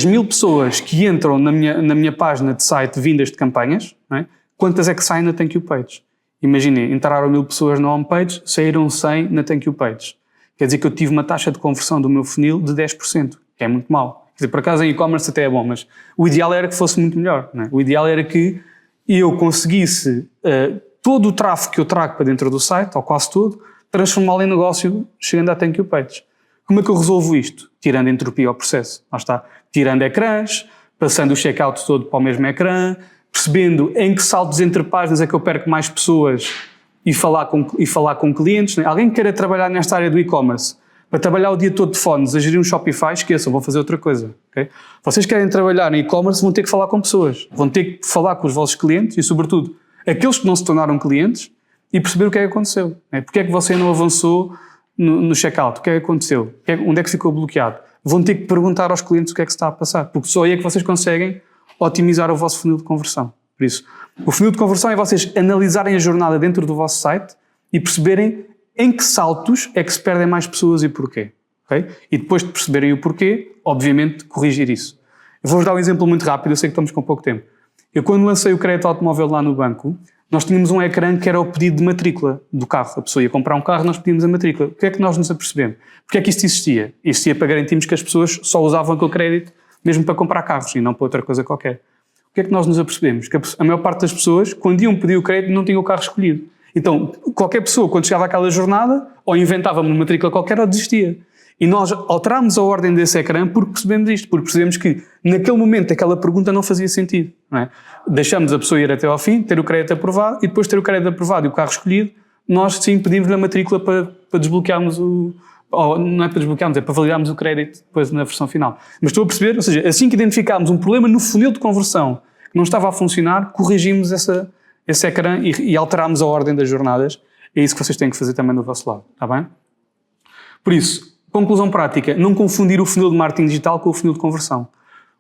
1000 pessoas que entram na minha página de site vindas de campanhas, não é? Quantas é que saem na thank you page? Imaginem, entraram 1000 pessoas na homepage, saíram 100 na thank you page. Quer dizer que eu tive uma taxa de conversão do meu funil de 10%, que é muito mau. Quer dizer, por acaso em e-commerce até é bom, mas o ideal era que fosse muito melhor. Não é? O ideal era que eu conseguisse todo o tráfego que eu trago para dentro do site, ou quase todo, transformá-lo em negócio chegando à thank you page. Como é que eu resolvo isto? Tirando entropia ao processo. Lá está. Tirando ecrãs, passando o checkout todo para o mesmo ecrã, percebendo em que saltos entre páginas é que eu perco mais pessoas e falar com clientes. Né? Alguém que queira trabalhar nesta área do e-commerce, para trabalhar o dia todo de fones, a gerir um Shopify, esqueçam, vão fazer outra coisa. Okay? Vocês querem trabalhar em e-commerce, vão ter que falar com pessoas, vão ter que falar com os vossos clientes e, sobretudo, aqueles que não se tornaram clientes e perceber o que é que aconteceu. Né? Porque é que você não avançou no checkout? O que é que aconteceu? Onde é que ficou bloqueado? Vão ter que perguntar aos clientes o que é que se está a passar, porque só aí é que vocês conseguem otimizar o vosso funil de conversão. Por isso, o funil de conversão é vocês analisarem a jornada dentro do vosso site e perceberem em que saltos é que se perdem mais pessoas e porquê. Okay? E depois de perceberem o porquê, obviamente, corrigir isso. Eu vou-vos dar um exemplo muito rápido, eu sei que estamos com pouco tempo. Eu, quando lancei o crédito automóvel lá no banco, nós tínhamos um ecrã que era o pedido de matrícula do carro. A pessoa ia comprar um carro, nós pedíamos a matrícula. O que é que nós nos apercebemos? Porque é que isto existia? Existia para garantirmos que as pessoas só usavam aquele crédito mesmo para comprar carros e não para outra coisa qualquer. O que é que nós nos apercebemos? Que a maior parte das pessoas, quando iam pedir o crédito, não tinham o carro escolhido. Então, qualquer pessoa, quando chegava àquela jornada, ou inventava uma matrícula qualquer ou desistia. E nós alterámos a ordem desse ecrã porque percebemos isto, porque percebemos que naquele momento aquela pergunta não fazia sentido. Não é? Deixamos a pessoa ir até ao fim, ter o crédito aprovado, e depois de ter o crédito aprovado e o carro escolhido, nós sim pedimos-lhe a matrícula para desbloquearmos ou não é para desbloquearmos, é para validarmos o crédito depois na versão final. Mas estou a perceber, ou seja, assim que identificámos um problema no funil de conversão que não estava a funcionar, corrigimos esse ecrã e alterámos a ordem das jornadas. É isso que vocês têm que fazer também do vosso lado, está bem? Por isso, conclusão prática, não confundir o funil de marketing digital com o funil de conversão.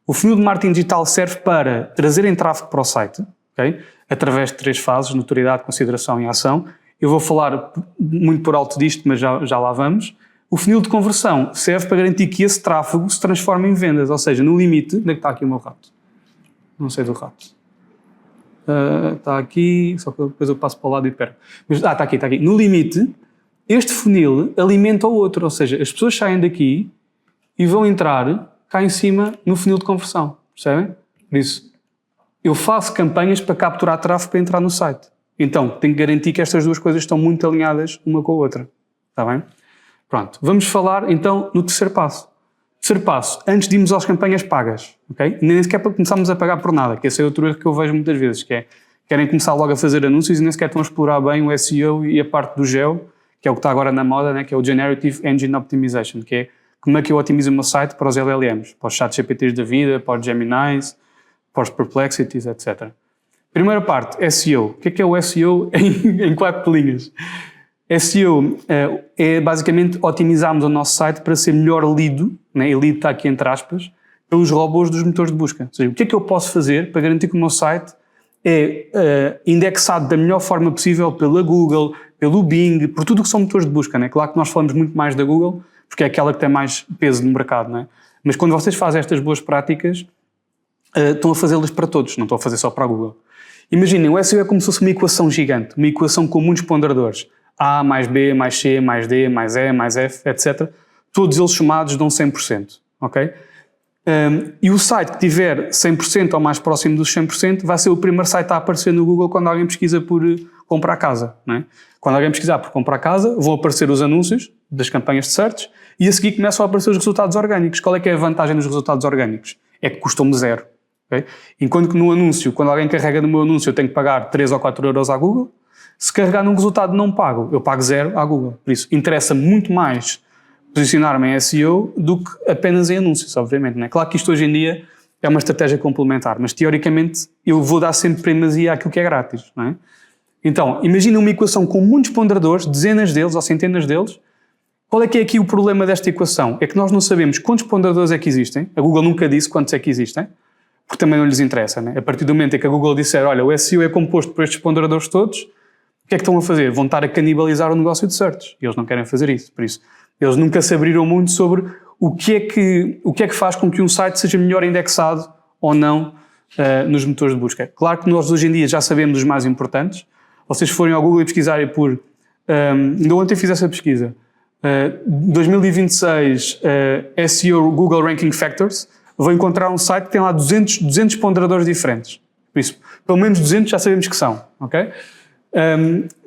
O funil de marketing digital serve para trazerem tráfego para o site, okay? Através de 3 fases, notoriedade, consideração e ação. Eu vou falar muito por alto disto, mas já lá vamos. O funil de conversão serve para garantir que esse tráfego se transforme em vendas, ou seja, no limite... Onde é que está aqui o meu rato? Não sei do rato. Está aqui, só que depois eu passo para o lado e perco. Mas, está aqui. No limite, este funil alimenta o outro, ou seja, as pessoas saem daqui e vão entrar cá em cima no funil de conversão, percebem? Por isso, eu faço campanhas para capturar tráfego para entrar no site. Então, tenho que garantir que estas 2 coisas estão muito alinhadas uma com a outra, está bem? Pronto, vamos falar então no terceiro passo. Terceiro passo, antes de irmos às campanhas pagas, ok? Nem sequer para começarmos a pagar por nada, que esse é outro erro que eu vejo muitas vezes, que é, querem começar logo a fazer anúncios e nem sequer estão a explorar bem o SEO e a parte do GEO, que é o que está agora na moda, né? Que é o Generative Engine Optimization, que é como é que eu otimizo o meu site para os LLMs, para os chats GPTs da vida, para os Geminis, para os Perplexities, etc. Primeira parte, SEO. O que é o SEO em 4 linhas? SEO é basicamente otimizarmos o nosso site para ser melhor lido, né? E lido está aqui entre aspas, pelos robôs dos motores de busca. Ou seja, o que é que eu posso fazer para garantir que o meu site é indexado da melhor forma possível pela Google, pelo Bing, por tudo que são motores de busca, né? Claro que nós falamos muito mais da Google, porque é aquela que tem mais peso no mercado, né? Mas quando vocês fazem estas boas práticas, estão a fazê-las para todos, não estão a fazer só para a Google. Imaginem, o SEO é como se fosse uma equação gigante, uma equação com muitos ponderadores. A mais B, mais C, mais D, mais E, mais F, etc. Todos eles somados dão 100%, ok? E o site que tiver 100% ou mais próximo dos 100% vai ser o primeiro site a aparecer no Google quando alguém pesquisa por comprar casa, não é? Quando alguém pesquisar por comprar casa, vão aparecer os anúncios das campanhas de search e a seguir começam a aparecer os resultados orgânicos. Qual é que é a vantagem dos resultados orgânicos? É que custam-me zero. Okay? Enquanto que no anúncio, quando alguém carrega no meu anúncio, eu tenho que pagar 3 ou 4 euros à Google. Se carregar num resultado não pago, eu pago zero à Google. Por isso, interessa muito mais posicionar-me em SEO do que apenas em anúncios, obviamente. Não é? Claro que isto hoje em dia é uma estratégia complementar, mas teoricamente eu vou dar sempre primazia àquilo que é grátis. Não é? Então, imagina uma equação com muitos ponderadores, dezenas deles ou centenas deles. Qual é que é aqui o problema desta equação? É que nós não sabemos quantos ponderadores é que existem. A Google nunca disse quantos é que existem, porque também não lhes interessa. Né? A partir do momento em que a Google disser, olha, o SEO é composto por estes ponderadores todos, o que é que estão a fazer? Vão estar a canibalizar o negócio de search. E eles não querem fazer isso. Por isso, eles nunca se abriram muito sobre o que é que faz com que um site seja melhor indexado ou não nos motores de busca. Claro que nós hoje em dia já sabemos os mais importantes. Vocês forem ao Google e pesquisarem por... ainda ontem fiz essa pesquisa. 2026 SEO Google Ranking Factors, vou encontrar um site que tem lá 200 ponderadores diferentes. Por isso, pelo menos 200 já sabemos que são, ok?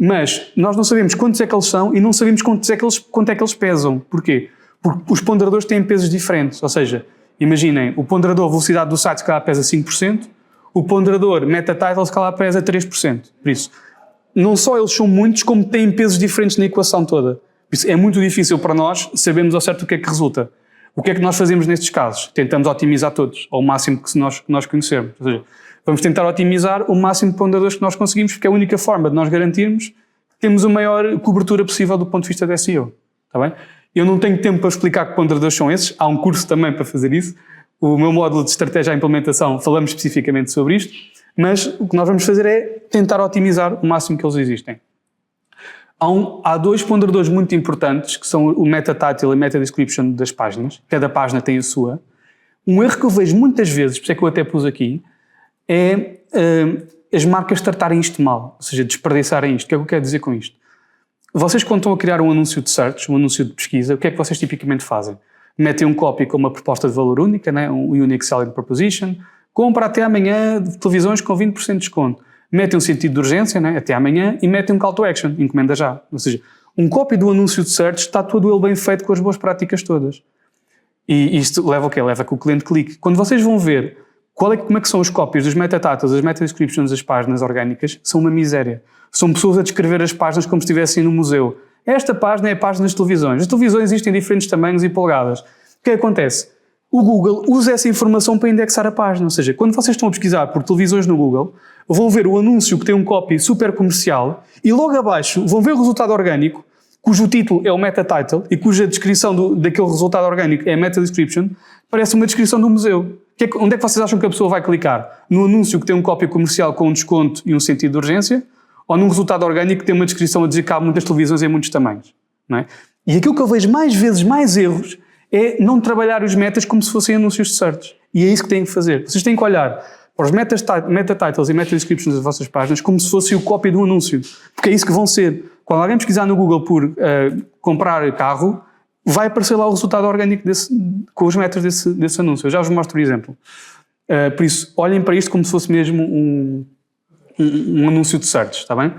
Mas nós não sabemos quantos é que eles são e não sabemos quanto é que eles pesam. Porquê? Porque os ponderadores têm pesos diferentes. Ou seja, imaginem, o ponderador velocidade do site se calhar pesa 5%, o ponderador meta title se calhar pesa 3%. Por isso, não só eles são muitos, como têm pesos diferentes na equação toda. Por isso, é muito difícil para nós sabermos ao certo o que é que resulta. O que é que nós fazemos nestes casos? Tentamos otimizar todos, ao máximo que nós conhecermos. Ou seja, vamos tentar otimizar o máximo de ponderadores que nós conseguimos, porque é a única forma de nós garantirmos que temos a maior cobertura possível do ponto de vista da SEO. Está bem? Eu não tenho tempo para explicar que ponderadores são esses, há um curso também para fazer isso. O meu módulo de estratégia e implementação falamos especificamente sobre isto, mas o que nós vamos fazer é tentar otimizar o máximo que eles existem. Há dois ponderadores muito importantes, que são o meta title e a meta description das páginas. Cada página tem a sua. Um erro que eu vejo muitas vezes, por isso é que eu até pus aqui, é as marcas tratarem isto mal, ou seja, desperdiçarem isto. O que é que eu quero dizer com isto? Vocês, quando estão a criar um anúncio de search, um anúncio de pesquisa, o que é que vocês tipicamente fazem? Metem um copy com uma proposta de valor única, né? Um Unique Selling Proposition, compra até amanhã de televisões com 20% de desconto. Metem um sentido de urgência, né? Até amanhã, e metem um call to action, encomenda já. Ou seja, um copy do anúncio de search está todo ele bem feito com as boas práticas todas. E isto leva o quê? Leva que o cliente clique. Quando vocês vão ver como é que são os copies dos meta titles, as meta descriptions das páginas orgânicas, são uma miséria. São pessoas a descrever as páginas como se estivessem no museu. Esta página é a página das televisões. As televisões existem em diferentes tamanhos e polegadas. O que acontece? O Google usa essa informação para indexar a página. Ou seja, quando vocês estão a pesquisar por televisões no Google, vão ver o anúncio que tem um copy super comercial e logo abaixo vão ver o resultado orgânico, cujo título é o meta title e cuja descrição daquele resultado orgânico é a meta description, parece uma descrição do museu. Onde é que vocês acham que a pessoa vai clicar? No anúncio que tem um copy comercial com um desconto e um sentido de urgência? Ou num resultado orgânico que tem uma descrição a dizer que há muitas televisões em muitos tamanhos? Não é? E aquilo que eu vejo mais vezes, mais erros, é não trabalhar os metas como se fossem anúncios de search. E é isso que têm que fazer. Vocês têm que olhar para os meta titles e meta descriptions das vossas páginas como se fosse o copy do anúncio. Porque é isso que vão ser. Quando alguém pesquisar no Google por comprar carro, vai aparecer lá o resultado orgânico com os metas desse anúncio. Eu já vos mostro o exemplo. Por isso, olhem para isto como se fosse mesmo um anúncio de search, está bem?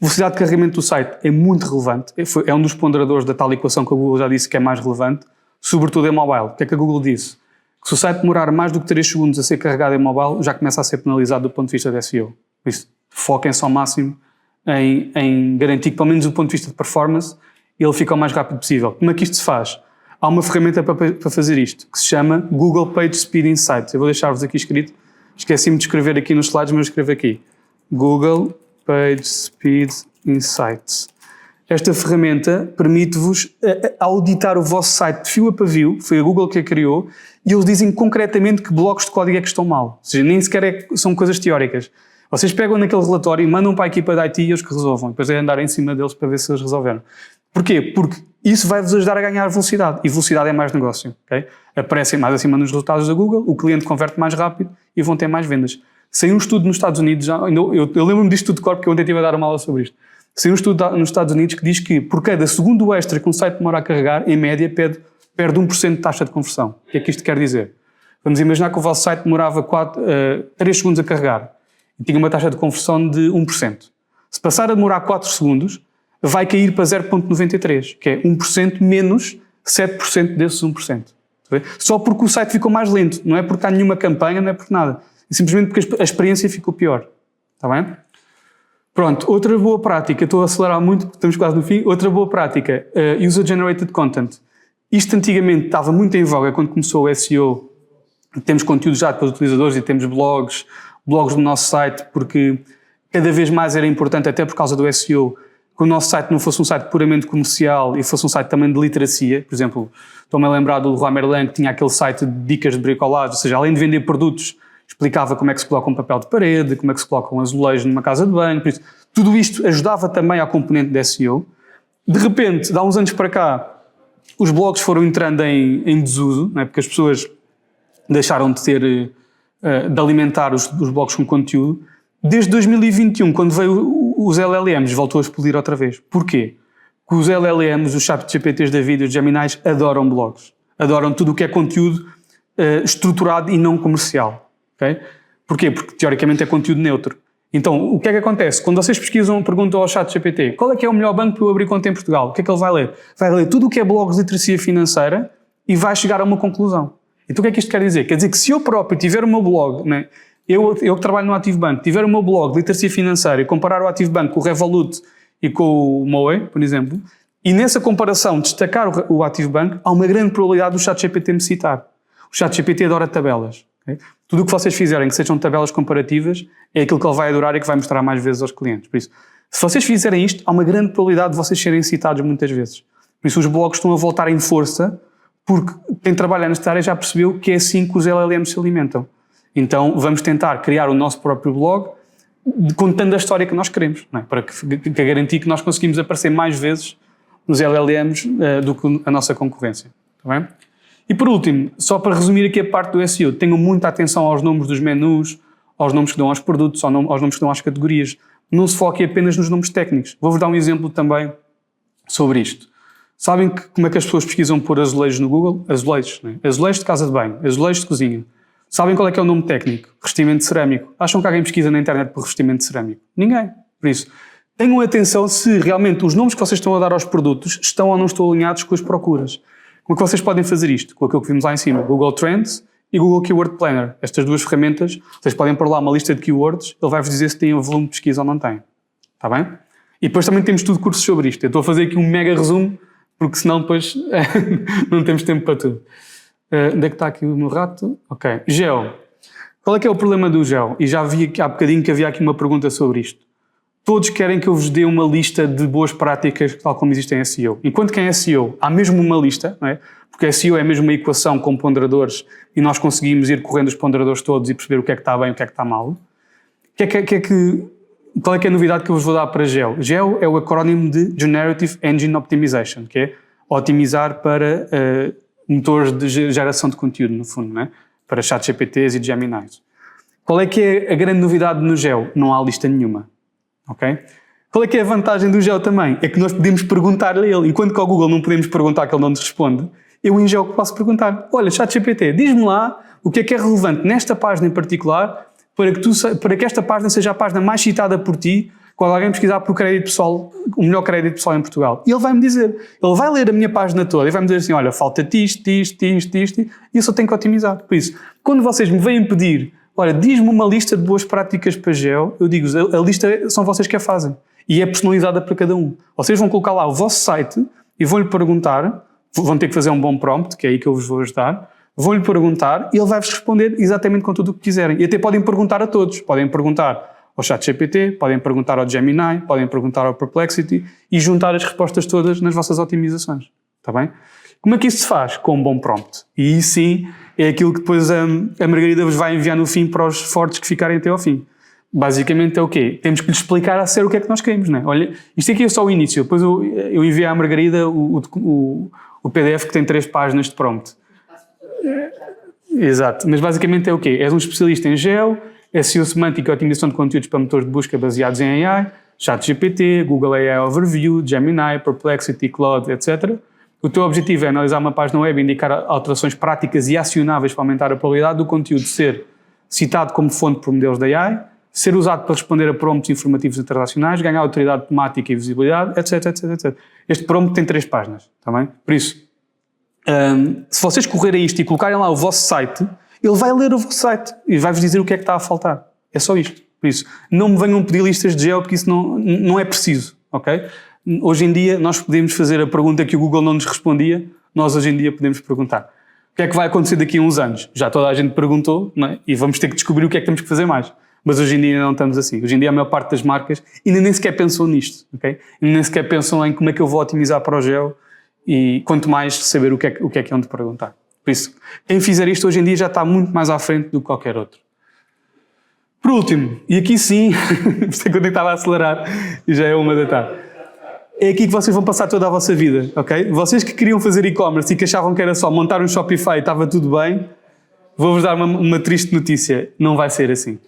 Velocidade de carregamento do site é muito relevante. É um dos ponderadores da tal equação que a Google já disse que é mais relevante, sobretudo em mobile. O que é que a Google disse? Que se o site demorar mais do que 3 segundos a ser carregado em mobile, já começa a ser penalizado do ponto de vista de SEO. Por isso, foquem-se ao máximo em garantir que, pelo menos do ponto de vista de performance, ele fica o mais rápido possível. Como é que isto se faz? Há uma ferramenta para fazer isto, que se chama Google Page Speed Insights. Eu vou deixar-vos aqui escrito. Esqueci-me de escrever aqui nos slides, mas eu escrevo aqui. Google Page Speed Insights. Esta ferramenta permite-vos auditar o vosso site de fio a pavio, foi a Google que a criou, e eles dizem concretamente que blocos de código é que estão mal. Ou seja, nem sequer são coisas teóricas. Vocês pegam naquele relatório e mandam para a equipa de IT e eles que resolvam. Depois é andar em cima deles para ver se eles resolveram. Porquê? Porque isso vai-vos ajudar a ganhar velocidade. E velocidade é mais negócio. Okay? Aparecem mais acima nos resultados da Google, o cliente converte mais rápido e vão ter mais vendas. Saiu um estudo nos Estados Unidos, eu lembro-me disto tudo de cor porque eu ontem estive a dar uma aula sobre isto. Saiu um estudo nos Estados Unidos que diz que por cada segundo extra que um site demora a carregar, em média perde 1% de taxa de conversão. O que é que isto quer dizer? Vamos imaginar que o vosso site demorava 3 segundos a carregar e tinha uma taxa de conversão de 1%. Se passar a demorar 4 segundos, vai cair para 0,93, que é 1% menos 7% desses 1%. Só porque o site ficou mais lento, não é porque há nenhuma campanha, não é por nada. É simplesmente porque a experiência ficou pior. Está bem? Pronto, outra boa prática, estou a acelerar muito porque estamos quase no fim, outra boa prática, User-Generated Content. Isto antigamente estava muito em voga quando começou o SEO. Temos conteúdo já para os utilizadores e temos blogs no nosso site, porque cada vez mais era importante, até por causa do SEO, que o nosso site não fosse um site puramente comercial e fosse um site também de literacia. Por exemplo, estou-me a lembrar do Leroy Merlin, que tinha aquele site de dicas de bricolagem, ou seja, além de vender produtos, explicava como é que se coloca um papel de parede, como é que se coloca um azulejo numa casa de banho, por isso, tudo isto ajudava também à componente de SEO. De repente, de há uns anos para cá, os blogs foram entrando em desuso, não é? Porque as pessoas deixaram de ter, de alimentar os blogs com conteúdo. Desde 2021, quando veio os LLMs, voltou a explodir outra vez. Porquê? Porque os LLMs, os ChatGPTs da vida, os Geminis, adoram blogs. Adoram tudo o que é conteúdo estruturado e não comercial. Okay? Porquê? Porque teoricamente é conteúdo neutro. Então, o que é que acontece? Quando vocês pesquisam, perguntam ao ChatGPT qual é que é o melhor banco para eu abrir conta em Portugal, o que é que ele vai ler? Vai ler tudo o que é blogs de literacia financeira e vai chegar a uma conclusão. Então o que é que isto quer dizer? Quer dizer que se eu próprio tiver o meu blog, né, eu que trabalho no ActiveBank, tiver o meu blog de literacia financeira e comparar o ActiveBank com o Revolut e com o Moe, por exemplo, e nessa comparação destacar o ActiveBank, há uma grande probabilidade do ChatGPT me citar. O ChatGPT adora tabelas. Okay? Tudo o que vocês fizerem que sejam tabelas comparativas é aquilo que ele vai adorar e que vai mostrar mais vezes aos clientes. Por isso, se vocês fizerem isto, há uma grande probabilidade de vocês serem citados muitas vezes. Por isso os blogs estão a voltar em força, porque quem trabalha nesta área já percebeu que é assim que os LLMs se alimentam. Então vamos tentar criar o nosso próprio blog contando a história que nós queremos, não é? Para garantir que nós conseguimos aparecer mais vezes nos LLMs do que a nossa concorrência. Está bem? E por último, só para resumir aqui a parte do SEO, tenham muita atenção aos nomes dos menus, aos nomes que dão aos produtos, aos nomes que dão às categorias. Não se foquem apenas nos nomes técnicos. Vou-vos dar um exemplo também sobre isto. Sabem como é que as pessoas pesquisam por azulejos no Google? Azulejos, né? Azulejos de casa de banho, azulejos de cozinha. Sabem qual é que é o nome técnico? Revestimento cerâmico. Acham que alguém pesquisa na internet por revestimento cerâmico? Ninguém. Por isso, tenham atenção se realmente os nomes que vocês estão a dar aos produtos estão ou não estão alinhados com as procuras. Como é que vocês podem fazer isto? Com aquilo que vimos lá em cima, Google Trends e Google Keyword Planner. Estas duas ferramentas, vocês podem pôr lá uma lista de keywords, ele vai-vos dizer se tem um volume de pesquisa ou não tem. Está bem? E depois também temos tudo cursos sobre isto. Eu estou a fazer aqui um mega resumo, porque senão depois não temos tempo para tudo. Onde é que está aqui o meu rato? Ok. Geo. Qual é que é o problema do Geo? E já vi há bocadinho que havia aqui uma pergunta sobre isto. Todos querem que eu vos dê uma lista de boas práticas, tal como existe em SEO. Enquanto que em SEO há mesmo uma lista, não é? Porque SEO é mesmo uma equação com ponderadores e nós conseguimos ir correndo os ponderadores todos e perceber o que é que está bem e o que é que está mal. Qual é que é a novidade que eu vos vou dar para Geo? Geo é o acrónimo de Generative Engine Optimization, que é otimizar para motores de geração de conteúdo, no fundo, não é? Para ChatGPTs e Geminis. Qual é que é a grande novidade no Geo? Não há lista nenhuma. Okay? Qual é que é a vantagem do Geo também? É que nós podemos perguntar-lhe a ele. Enquanto que ao Google não podemos perguntar que ele não nos responde, eu em Geo posso perguntar: olha, ChatGPT, diz-me lá o que é relevante nesta página em particular para que esta página seja a página mais citada por ti quando alguém pesquisar por crédito pessoal, o melhor crédito pessoal em Portugal. E ele vai-me dizer, ele vai ler a minha página toda e vai-me dizer assim: olha, falta-te isto, e eu só tenho que otimizar. Por isso, quando vocês me vêm pedir: olha, diz-me uma lista de boas práticas para Geo, eu digo, a lista são vocês que a fazem. E é personalizada para cada um. Vocês vão colocar lá o vosso site e vão-lhe perguntar, vão ter que fazer um bom prompt, que é aí que eu vos vou ajudar, vão-lhe perguntar e ele vai-vos responder exatamente com tudo o que quiserem. E até podem perguntar a todos. Podem perguntar ao ChatGPT, podem perguntar ao Gemini, podem perguntar ao Perplexity e juntar as respostas todas nas vossas otimizações. Está bem? Como é que isso se faz? Com um bom prompt. E isso sim é aquilo que depois a Margarida vos vai enviar no fim para os fortes que ficarem até ao fim. Basicamente é o quê? Temos que lhes explicar a sério o que é que nós queremos, não é? Olha, isto aqui é só o início. Depois eu enviei à Margarida o PDF que tem 3 páginas de prompt. Exato. Mas basicamente é o quê? És um especialista em SEO, SEO semântica e otimização de conteúdos para motores de busca baseados em AI, ChatGPT, Google AI Overview, Gemini, Perplexity, Claude, etc. O teu objetivo é analisar uma página web e indicar alterações práticas e acionáveis para aumentar a probabilidade do conteúdo ser citado como fonte por modelos de AI, ser usado para responder a prompts informativos internacionais, ganhar autoridade temática e visibilidade, etc, etc, etc. Este prompt tem 3 páginas, está bem? Por isso, se vocês correrem isto e colocarem lá o vosso site, ele vai ler o vosso site e vai-vos dizer o que é que está a faltar. É só isto. Por isso, não me venham pedir listas de geo porque isso não é preciso, ok? Hoje em dia, nós podemos fazer a pergunta que o Google não nos respondia, nós hoje em dia podemos perguntar. O que é que vai acontecer daqui a uns anos? Já toda a gente perguntou, não é? E vamos ter que descobrir o que é que temos que fazer mais. Mas hoje em dia não estamos assim. Hoje em dia a maior parte das marcas ainda nem sequer pensou nisto, ok? Ainda nem sequer pensam em como é que eu vou otimizar para o geo e quanto mais saber o que é que é onde perguntar. Por isso, quem fizer isto hoje em dia já está muito mais à frente do que qualquer outro. Por último, e aqui sim, por isso é que eu estava a acelerar e já é 1 da tarde. É aqui que vocês vão passar toda a vossa vida, ok? Vocês que queriam fazer e-commerce e que achavam que era só montar um Shopify e estava tudo bem, vou-vos dar uma triste notícia. Não vai ser assim,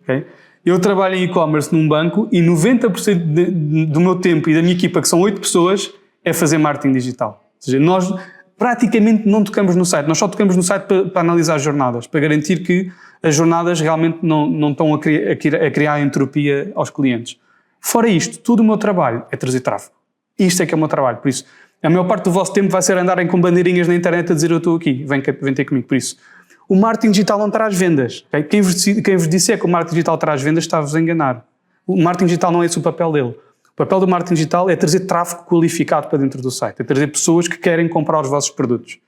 ok? Eu trabalho em e-commerce num banco e 90% do meu tempo e da minha equipa, que são 8 pessoas, é fazer marketing digital. Ou seja, nós praticamente não tocamos no site. Nós só tocamos no site para analisar as jornadas, para garantir que as jornadas realmente não estão a criar entropia aos clientes. Fora isto, todo o meu trabalho é trazer tráfego. Isto é que é o meu trabalho. Por isso, a maior parte do vosso tempo vai ser andarem com bandeirinhas na internet a dizer eu estou aqui, vem ter comigo. Por isso, o marketing digital não traz vendas. Okay? Quem vos disser que o marketing digital traz vendas está-vos a enganar. O marketing digital não é esse o papel dele. O papel do marketing digital é trazer tráfego qualificado para dentro do site, é trazer pessoas que querem comprar os vossos produtos.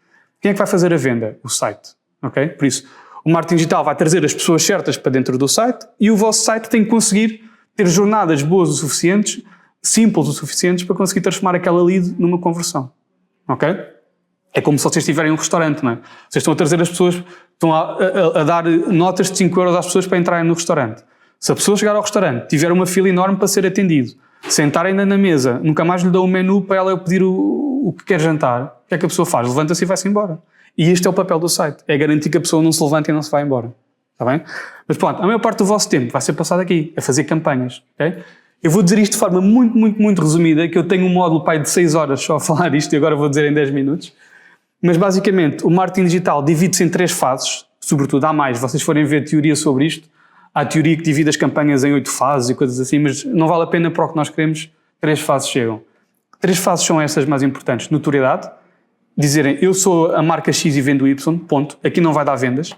Quem é que vai fazer a venda? O site. Okay? Por isso, o marketing digital vai trazer as pessoas certas para dentro do site e o vosso site tem que conseguir ter jornadas boas o suficientes, simples o suficientes para conseguir transformar aquela lead numa conversão. Ok? É como se vocês tiverem um restaurante, não é? Vocês estão a trazer as pessoas, estão a dar notas de 5 euros às pessoas para entrarem no restaurante. Se a pessoa chegar ao restaurante, tiver uma fila enorme para ser atendido, sentar ainda na mesa, nunca mais lhe dão um menu para ela pedir o que quer jantar, o que é que a pessoa faz? Levanta-se e vai-se embora. E este é o papel do site, é garantir que a pessoa não se levanta e não se vai embora. Está bem? Mas pronto, a maior parte do vosso tempo vai ser passado aqui, a fazer campanhas. Okay? Eu vou dizer isto de forma muito, muito, muito resumida, que eu tenho um módulo pai de 6 horas só a falar isto e agora vou dizer em 10 minutos. Mas basicamente o marketing digital divide-se em 3 fases, sobretudo há mais, vocês forem ver teoria sobre isto, há teoria que divide as campanhas em 8 fases e coisas assim, mas não vale a pena para o que nós queremos, 3 fases chegam. 3 fases são essas mais importantes. Notoriedade, dizerem eu sou a marca X e vendo Y, ponto, aqui não vai dar vendas.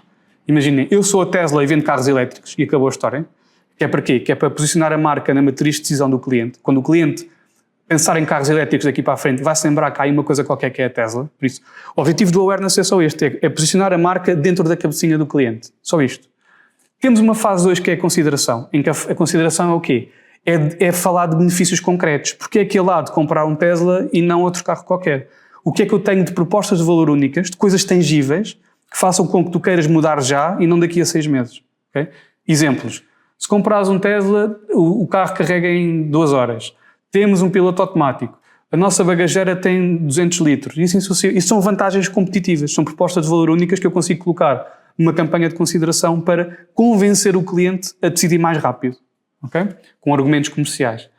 Imaginem, eu sou a Tesla e vendo carros elétricos e acabou a história. Que é para quê? Que é para posicionar a marca na matriz de decisão do cliente. Quando o cliente pensar em carros elétricos daqui para a frente, vai-se lembrar que há aí uma coisa qualquer que é a Tesla. Por isso, o objetivo do awareness é só este, é posicionar a marca dentro da cabecinha do cliente. Só isto. Temos uma fase 2 que é a consideração, em que a consideração é o quê? É falar de benefícios concretos. Porque é aquele lado de comprar um Tesla e não outro carro qualquer? O que é que eu tenho de propostas de valor únicas, de coisas tangíveis, que façam com que tu queiras mudar já e não daqui a 6 meses. Okay? Exemplos. Se comprares um Tesla, o carro carrega em 2 horas. Temos um piloto automático. A nossa bagageira tem 200 litros. Isso são vantagens competitivas. São propostas de valor únicas que eu consigo colocar numa campanha de consideração para convencer o cliente a decidir mais rápido. Okay? Com argumentos comerciais.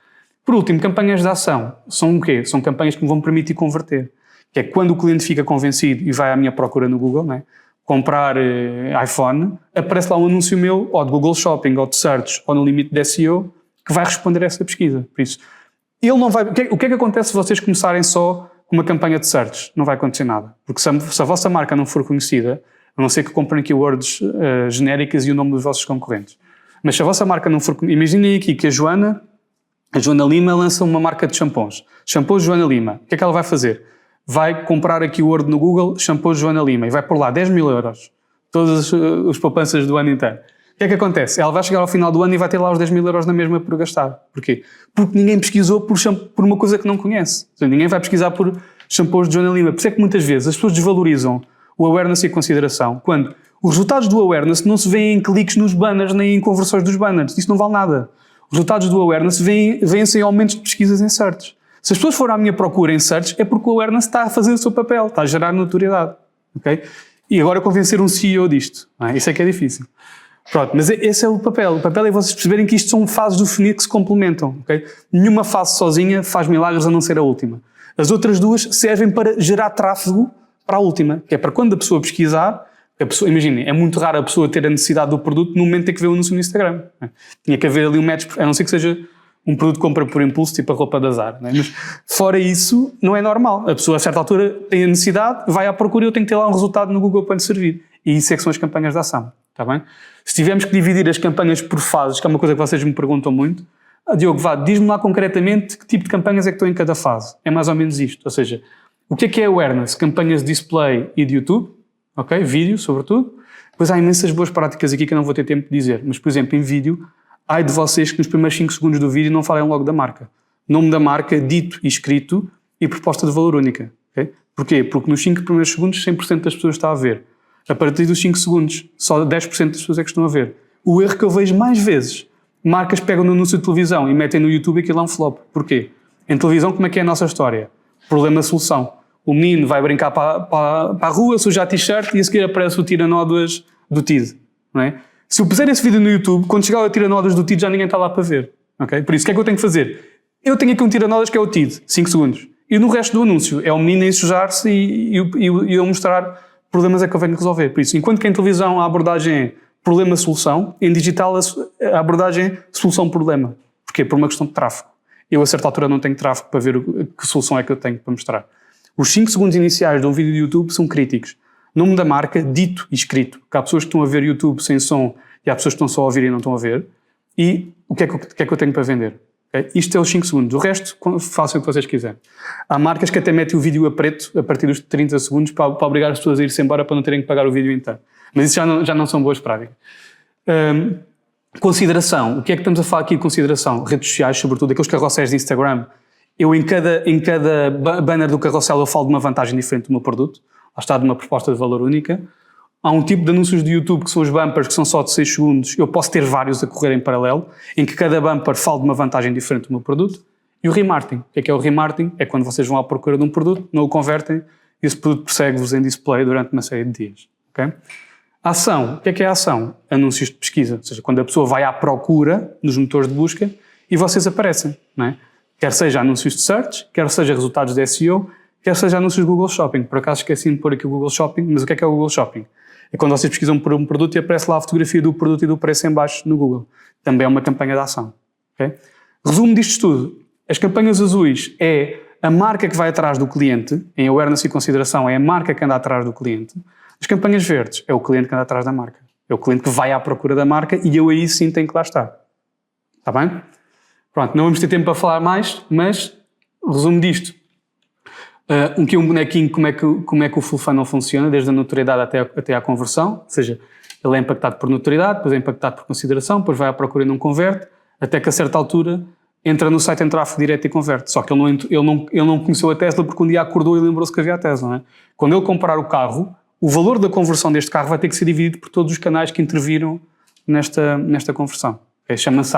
Por último, campanhas de ação. São o quê? São campanhas que me vão permitir converter. Que é quando o cliente fica convencido e vai à minha procura no Google, né? Comprar iPhone, aparece lá um anúncio meu, ou de Google Shopping, ou de Search, ou no limite de SEO, que vai responder a essa pesquisa. Por isso, ele não vai... O que é que acontece se vocês começarem só com uma campanha de Search? Não vai acontecer nada. Porque se a vossa marca não for conhecida, a não ser que comprem keywords genéricas e o nome dos vossos concorrentes. Mas se a vossa marca não for conhecida... Imaginem aqui que a Joana Lima lança uma marca de shampoos. Shampoos Joana Lima. O que é que ela vai fazer? Vai comprar aqui o Word no Google, shampoo Joana Lima, e vai pôr lá 10 mil euros, todas as poupanças do ano inteiro. O que é que acontece? Ela vai chegar ao final do ano e vai ter lá os 10 mil euros na mesma por gastar. Porquê? Porque ninguém pesquisou por uma coisa que não conhece. Ou seja, ninguém vai pesquisar por shampoos de Joana Lima. Por isso é que muitas vezes as pessoas desvalorizam o awareness e a consideração quando os resultados do awareness não se vêem em cliques nos banners nem em conversões dos banners. Isso não vale nada. Os resultados do awareness vêm-se em aumentos de pesquisas em search. Se as pessoas forem à minha procura em search, é porque o awareness está a fazer o seu papel, está a gerar notoriedade. Okay? E agora convencer um CEO disto. Não é? Isso é que é difícil. Pronto, mas esse é o papel. O papel é vocês perceberem que isto são fases do funil que se complementam. Okay? Nenhuma fase sozinha faz milagres a não ser a última. As outras duas servem para gerar tráfego para a última, que é para quando a pessoa pesquisar. Imaginem, é muito raro a pessoa ter a necessidade do produto no momento em que vê o anúncio no Instagram. Né? Tinha que haver ali um match, a não ser que seja um produto que compra por impulso, tipo a roupa da Zara. Né? Mas fora isso, não é normal. A pessoa a certa altura tem a necessidade, vai à procura e eu tenho que ter lá um resultado no Google para lhe servir. E isso é que são as campanhas de ação. Está bem? Se tivermos que dividir as campanhas por fases, que é uma coisa que vocês me perguntam muito, Diogo, diz-me lá concretamente que tipo de campanhas é que estão em cada fase. É mais ou menos isto. Ou seja, o que é awareness? Campanhas de display e de YouTube. Ok? Vídeo, sobretudo. Depois há imensas boas práticas aqui que eu não vou ter tempo de dizer. Mas, por exemplo, em vídeo, ai de vocês que nos primeiros 5 segundos do vídeo não falem logo da marca. Nome da marca, dito e escrito, e proposta de valor única. Okay? Porquê? Porque nos 5 primeiros segundos 100% das pessoas está a ver. A partir dos 5 segundos, só 10% das pessoas é que estão a ver. O erro que eu vejo mais vezes, marcas pegam no anúncio de televisão e metem no YouTube aquilo é um flop. Porquê? Em televisão, como é que é a nossa história? Problema-solução. O menino vai brincar para a rua, suja a t-shirt e a seguir aparece o tiranóduas do TID. Não é? Se eu puser esse vídeo no YouTube, quando chegar o tiranóduas do TID já ninguém está lá para ver. Okay? Por isso, o que é que eu tenho que fazer? Eu tenho aqui um tiranóduas que é o TID, 5 segundos. E no resto do anúncio é o menino a sujar-se e eu mostrar problemas é que eu venho resolver. Por isso, enquanto que em televisão a abordagem é problema-solução, em digital a abordagem é solução-problema. Porquê? Por uma questão de tráfego. Eu a certa altura não tenho tráfego para ver que solução é que eu tenho para mostrar. Os 5 segundos iniciais de um vídeo de YouTube são críticos. Nome da marca, dito e escrito. Porque há pessoas que estão a ver YouTube sem som e há pessoas que estão só a ouvir e não estão a ver. E o que é que eu tenho para vender? Okay? Isto é os 5 segundos. O resto, façam o que vocês quiserem. Há marcas que até metem o vídeo a preto a partir dos 30 segundos para obrigar as pessoas a ir-se embora para não terem que pagar o vídeo inteiro. Mas isso já não são boas práticas. Consideração. O que é que estamos a falar aqui de consideração? Redes sociais, sobretudo aqueles carrosséis de Instagram. Eu em cada banner do carrossel eu falo de uma vantagem diferente do meu produto. Lá está, de uma proposta de valor única. Há um tipo de anúncios de YouTube que são os bumpers, que são só de 6 segundos. Eu posso ter vários a correr em paralelo, em que cada bumper fala de uma vantagem diferente do meu produto. E o remarketing. O que é o remarketing? É quando vocês vão à procura de um produto, não o convertem, e esse produto persegue-vos em display durante uma série de dias. Okay? A ação. O que é a ação? Anúncios de pesquisa. Ou seja, quando a pessoa vai à procura nos motores de busca e vocês aparecem. Não é? Quer seja anúncios de search, quer seja resultados de SEO, quer seja anúncios de Google Shopping. Por acaso esqueci de pôr aqui o Google Shopping, mas o que é o Google Shopping? É quando vocês pesquisam por um produto e aparece lá a fotografia do produto e do preço em baixo no Google. Também é uma campanha de ação. Okay? Resumo disto tudo. As campanhas azuis é a marca que vai atrás do cliente, em awareness e consideração é a marca que anda atrás do cliente. As campanhas verdes é o cliente que anda atrás da marca. É o cliente que vai à procura da marca e eu aí sim tenho que lá estar. Está bem? Pronto, não vamos ter tempo para falar mais, mas resumo disto. Um bonequinho, como é que o full funnel funciona, desde a notoriedade até à conversão, ou seja, ele é impactado por notoriedade, depois é impactado por consideração, depois vai à procura e não converte, até que a certa altura entra no site em tráfego direto e converte. Só que ele não conheceu a Tesla porque um dia acordou e lembrou-se que havia a Tesla. Não é? Quando ele comprar o carro, o valor da conversão deste carro vai ter que ser dividido por todos os canais que interviram nesta conversão. Okay? Chama-se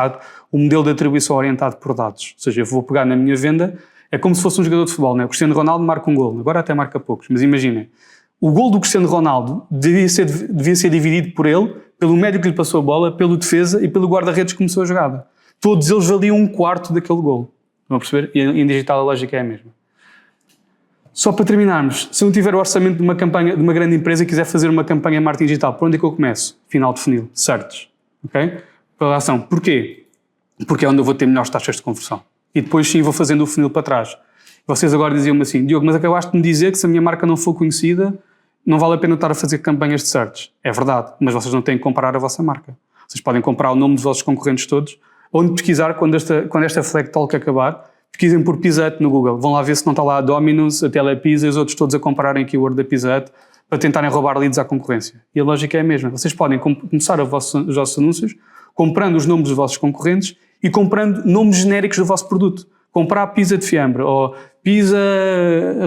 o modelo de atribuição orientado por dados. Ou seja, eu vou pegar na minha venda, é como se fosse um jogador de futebol. Não é? O Cristiano Ronaldo marca um gol, agora até marca poucos, mas imaginem, o gol do Cristiano Ronaldo devia ser dividido por ele, pelo médico que lhe passou a bola, pelo defesa e pelo guarda-redes que começou a jogada. Todos eles valiam 1/4 daquele gol. Estão a perceber? E em digital a lógica é a mesma. Só para terminarmos, se eu não tiver o orçamento de uma campanha, de uma grande empresa e quiser fazer uma campanha em marketing digital, por onde é que eu começo? Final de funil, search. Ok? Pela ação. Porquê? Porque é onde eu vou ter melhores taxas de conversão. E depois sim vou fazendo o funil para trás. Vocês agora diziam-me assim, Diogo, mas acabaste de me dizer que se a minha marca não for conhecida, não vale a pena estar a fazer campanhas de search. É verdade, mas vocês não têm que comprar a vossa marca. Vocês podem comprar o nome dos vossos concorrentes todos, onde pesquisar quando esta flag talk acabar, pesquisem por Pizza Hut no Google. Vão lá ver se não está lá a Domino's, a Telepizza e os outros todos a comprarem aqui o keyword da Pizza Hut para tentarem roubar leads à concorrência. E a lógica é a mesma. Vocês podem começar os vossos anúncios comprando os nomes dos vossos concorrentes e comprando nomes genéricos do vosso produto. Comprar pizza de fiambre ou pizza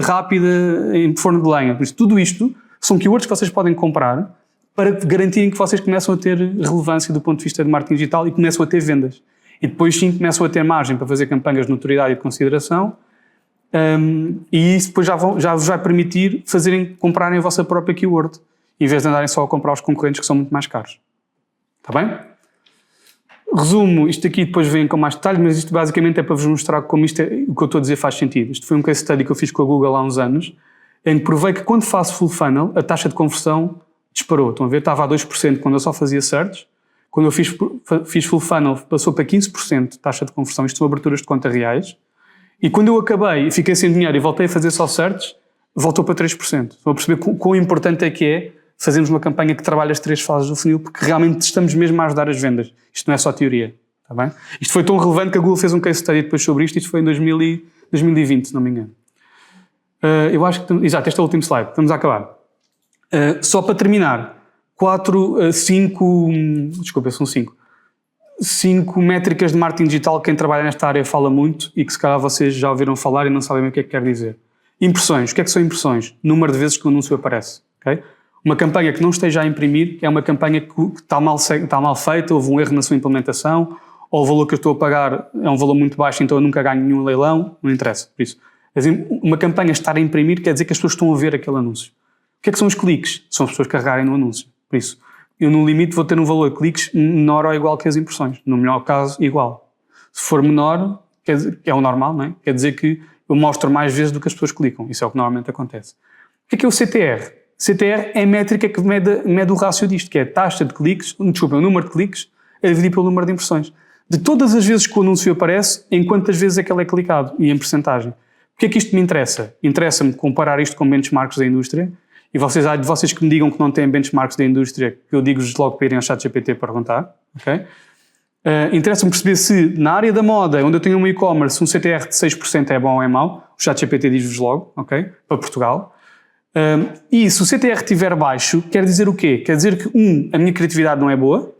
rápida em forno de lenha. Por isso, tudo isto são keywords que vocês podem comprar para garantirem que vocês começam a ter relevância do ponto de vista de marketing digital e começam a ter vendas. E depois sim começam a ter margem para fazer campanhas de notoriedade e de consideração, e isso depois já vos vai permitir comprarem a vossa própria keyword, em vez de andarem só a comprar os concorrentes que são muito mais caros. Está bem? Resumo, isto aqui depois vem com mais detalhes, mas isto basicamente é para vos mostrar como o que eu estou a dizer faz sentido. Isto foi um case study que eu fiz com a Google há uns anos, em que provei que quando faço full funnel, a taxa de conversão disparou. Estão a ver? Estava a 2% quando eu só fazia search. Quando eu fiz full funnel, passou para 15% de taxa de conversão. Isto são aberturas de conta reais. E quando eu acabei e fiquei sem dinheiro e voltei a fazer só search, voltou para 3%. Estão a perceber quão importante é fazermos uma campanha que trabalha as 3 fases do funil, porque realmente estamos mesmo a ajudar as vendas. Isto não é só teoria. Está bem? Isto foi tão relevante que a Google fez um case study depois sobre isto. Isto foi em 2020, se não me engano. Eu acho que... Exato, este é o último slide. Estamos a acabar. Só para terminar, 5 métricas de marketing digital que quem trabalha nesta área fala muito e que se calhar vocês já ouviram falar e não sabem o que é que quer dizer. Impressões. O que é que são impressões? Número de vezes que o anúncio aparece. Okay? Uma campanha que não esteja a imprimir é uma campanha que está mal feita, houve um erro na sua implementação, ou o valor que eu estou a pagar é um valor muito baixo, então eu nunca ganho nenhum leilão, não interessa. Por isso, uma campanha estar a imprimir quer dizer que as pessoas estão a ver aquele anúncio. O que é que são os cliques? São as pessoas carregarem no anúncio. Por isso, eu no limite vou ter um valor de cliques menor ou igual que as impressões. No melhor caso, igual. Se for menor, quer dizer, é o normal, não é? Quer dizer que eu mostro mais vezes do que as pessoas clicam. Isso é o que normalmente acontece. O que é o CTR? CTR é a métrica que mede o rácio disto, que é a taxa de cliques, o número de cliques a dividir pelo número de impressões. De todas as vezes que o anúncio aparece, em quantas vezes é que ele é clicado e em percentagem. O que é que isto me interessa? Interessa-me comparar isto com benchmarks da indústria. E há de vocês que me digam que não têm benchmarks da indústria, que eu digo-vos logo para irem ao ChatGPT perguntar. Okay? Interessa-me perceber se na área da moda, onde eu tenho um e-commerce, um CTR de 6% é bom ou é mau. O ChatGPT diz-vos logo, okay? Para Portugal. E se o CTR estiver baixo, quer dizer o quê? Quer dizer que, a minha criatividade não é boa.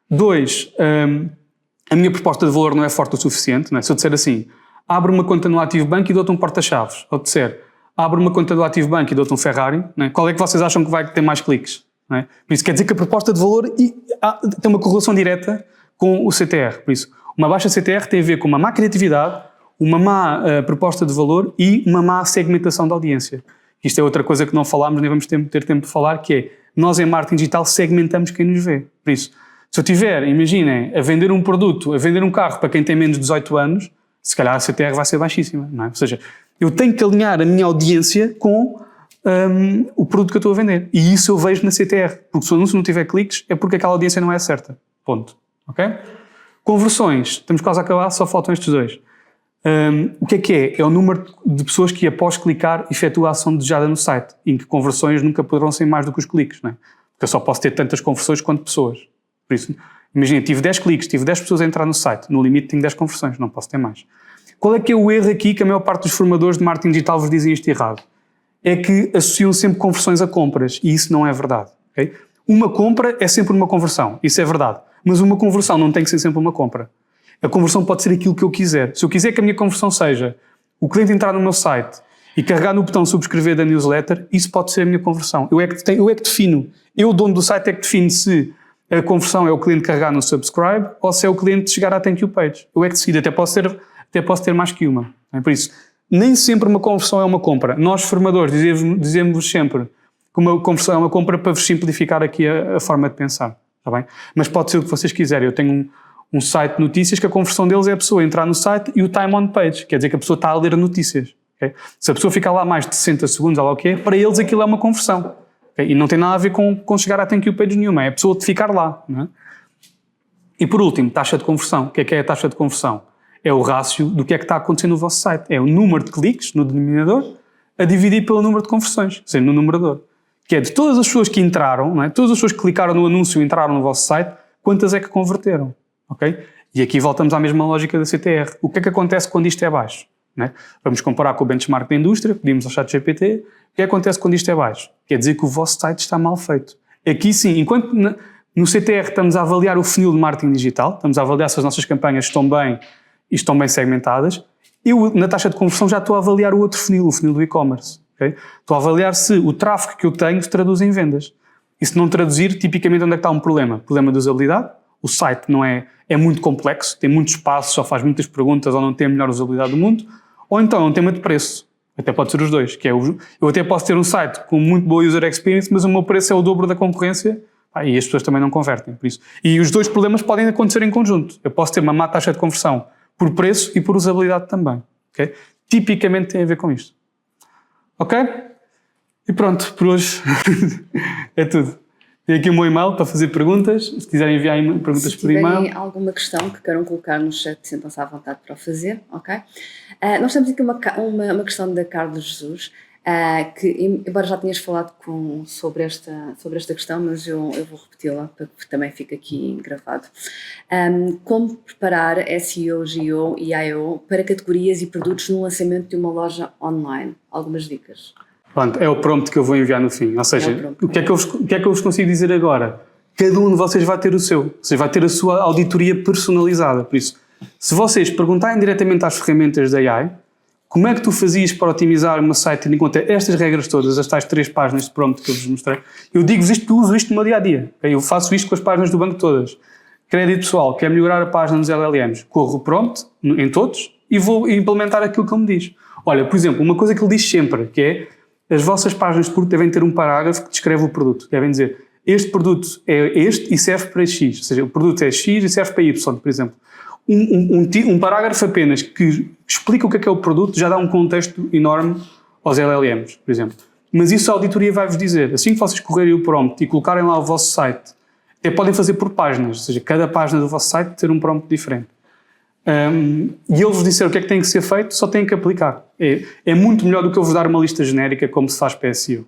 2, a minha proposta de valor não é forte o suficiente. Não é? Se eu disser assim, abre uma conta no Ativo Bank e dou-te um porta-chaves. Ou disser, abre uma conta do Ativo Bank e dou-te um Ferrari, não é? Qual é que vocês acham que vai ter mais cliques? Não é? Por isso quer dizer que a proposta de valor tem uma correlação direta com o CTR. Por isso, uma baixa CTR tem a ver com uma má criatividade, uma má proposta de valor e uma má segmentação da audiência. Isto é outra coisa que não falámos, nem vamos ter tempo de falar, que é, nós em marketing digital segmentamos quem nos vê. Por isso, se eu tiver, imaginem, a vender um produto, a vender um carro para quem tem menos de 18 anos, se calhar a CTR vai ser baixíssima, não é? Ou seja, eu tenho que alinhar a minha audiência com o produto que eu estou a vender. E isso eu vejo na CTR. Porque se o anúncio não tiver cliques, é porque aquela audiência não é certa. Ponto. Ok? Conversões. Estamos quase a acabar, só faltam estes dois. O que é? É o número de pessoas que após clicar efetua a ação desejada no site. Em que conversões nunca poderão ser mais do que os cliques. Não é? Porque eu só posso ter tantas conversões quanto pessoas. Por isso, imagina, tive 10 cliques, tive 10 pessoas a entrar no site. No limite tenho 10 conversões, não posso ter mais. Qual é que é o erro aqui que a maior parte dos formadores de marketing digital vos dizem isto errado? É que associam sempre conversões a compras, e isso não é verdade. Okay? Uma compra é sempre uma conversão, isso é verdade. Mas uma conversão não tem que ser sempre uma compra. A conversão pode ser aquilo que eu quiser. Se eu quiser que a minha conversão seja o cliente entrar no meu site e carregar no botão subscrever da newsletter, isso pode ser a minha conversão. Eu é que defino. Eu, o dono do site, é que defino se a conversão é o cliente carregar no subscribe ou se é o cliente chegar à thank you page. Eu é que decido, até posso ter mais que uma. Por isso, nem sempre uma conversão é uma compra. Nós, formadores, dizemos sempre que uma conversão é uma compra para vos simplificar aqui a forma de pensar. Está bem? Mas pode ser o que vocês quiserem. Eu tenho um site de notícias que a conversão deles é a pessoa entrar no site e o time on page. Quer dizer que a pessoa está a ler notícias. Okay? Se a pessoa ficar lá mais de 60 segundos, ou lá o que é, para eles aquilo é uma conversão. Okay? E não tem nada a ver com chegar à thank you page nenhuma. É a pessoa de ficar lá. Não é? E por último, taxa de conversão. O que é a taxa de conversão? É o rácio do que é que está acontecendo no vosso site. É o número de cliques no denominador a dividir pelo número de conversões, ou seja, no numerador. Que é de todas as pessoas que entraram, não é? Todas as pessoas que clicaram no anúncio e entraram no vosso site, quantas é que converteram? Okay? E aqui voltamos à mesma lógica da CTR. O que é que acontece quando isto é baixo? né? Vamos comparar com o benchmark da indústria, pedimos ao ChatGPT, o que acontece quando isto é baixo? Quer dizer que o vosso site está mal feito. Aqui sim, enquanto no CTR estamos a avaliar o funil de marketing digital, estamos a avaliar se as nossas campanhas estão bem e estão bem segmentadas, eu na taxa de conversão já estou a avaliar o outro funil, o funil do e-commerce. Okay? Estou a avaliar se o tráfego que eu tenho se traduz em vendas. E se não traduzir, tipicamente onde é que está um problema? Problema de usabilidade. O site não é muito complexo, tem muitos passos, só faz muitas perguntas ou não tem a melhor usabilidade do mundo. Ou então é um tema de preço. Até pode ser os dois. Que é eu até posso ter um site com muito boa user experience, mas o meu preço é o dobro da concorrência e as pessoas também não convertem. Por isso. E os dois problemas podem acontecer em conjunto. Eu posso ter uma má taxa de conversão por preço e por usabilidade também. Okay? Tipicamente tem a ver com isto. Ok? E pronto, por hoje é tudo. Tem aqui o meu e-mail para fazer perguntas. Se quiserem enviar perguntas por e-mail. Se tiverem alguma questão que queiram colocar no chat, sintam-se à vontade para o fazer, ok? Nós temos aqui uma questão da Carlos Jesus, que, embora já tenhas falado sobre esta questão, mas eu vou repeti-la para que também fique aqui gravado. Como preparar SEO, GEO e IO para categorias e produtos no lançamento de uma loja online? Algumas dicas. Pronto, é o prompt que eu vou enviar no fim. Ou seja, o que é que eu vos consigo dizer agora? Cada um de vocês vai ter o seu. Ou seja, vai ter a sua auditoria personalizada. Por isso, se vocês perguntarem diretamente às ferramentas da AI, como é que tu fazias para otimizar o meu site tendo em conta estas regras todas, as tais 3 páginas de prompt que eu vos mostrei, eu digo-vos isto, eu uso isto no meu dia-a-dia. Eu faço isto com as páginas do banco todas. Crédito pessoal, quer melhorar a página dos LLMs, corro o prompt em todos e vou implementar aquilo que ele me diz. Olha, por exemplo, uma coisa que ele diz sempre, que é as vossas páginas de produto devem ter um parágrafo que descreve o produto. Devem dizer, este produto é este e serve para X. Ou seja, o produto é X e serve para Y, por exemplo. Um parágrafo apenas que explica o que é o produto já dá um contexto enorme aos LLMs, por exemplo. Mas isso a auditoria vai-vos dizer. Assim que vocês correrem o prompt e colocarem lá o vosso site, até podem fazer por páginas. Ou seja, cada página do vosso site ter um prompt diferente. E eles vos disseram o que é que tem que ser feito, só têm que aplicar. É muito melhor do que eu vos dar uma lista genérica como se faz para SEO.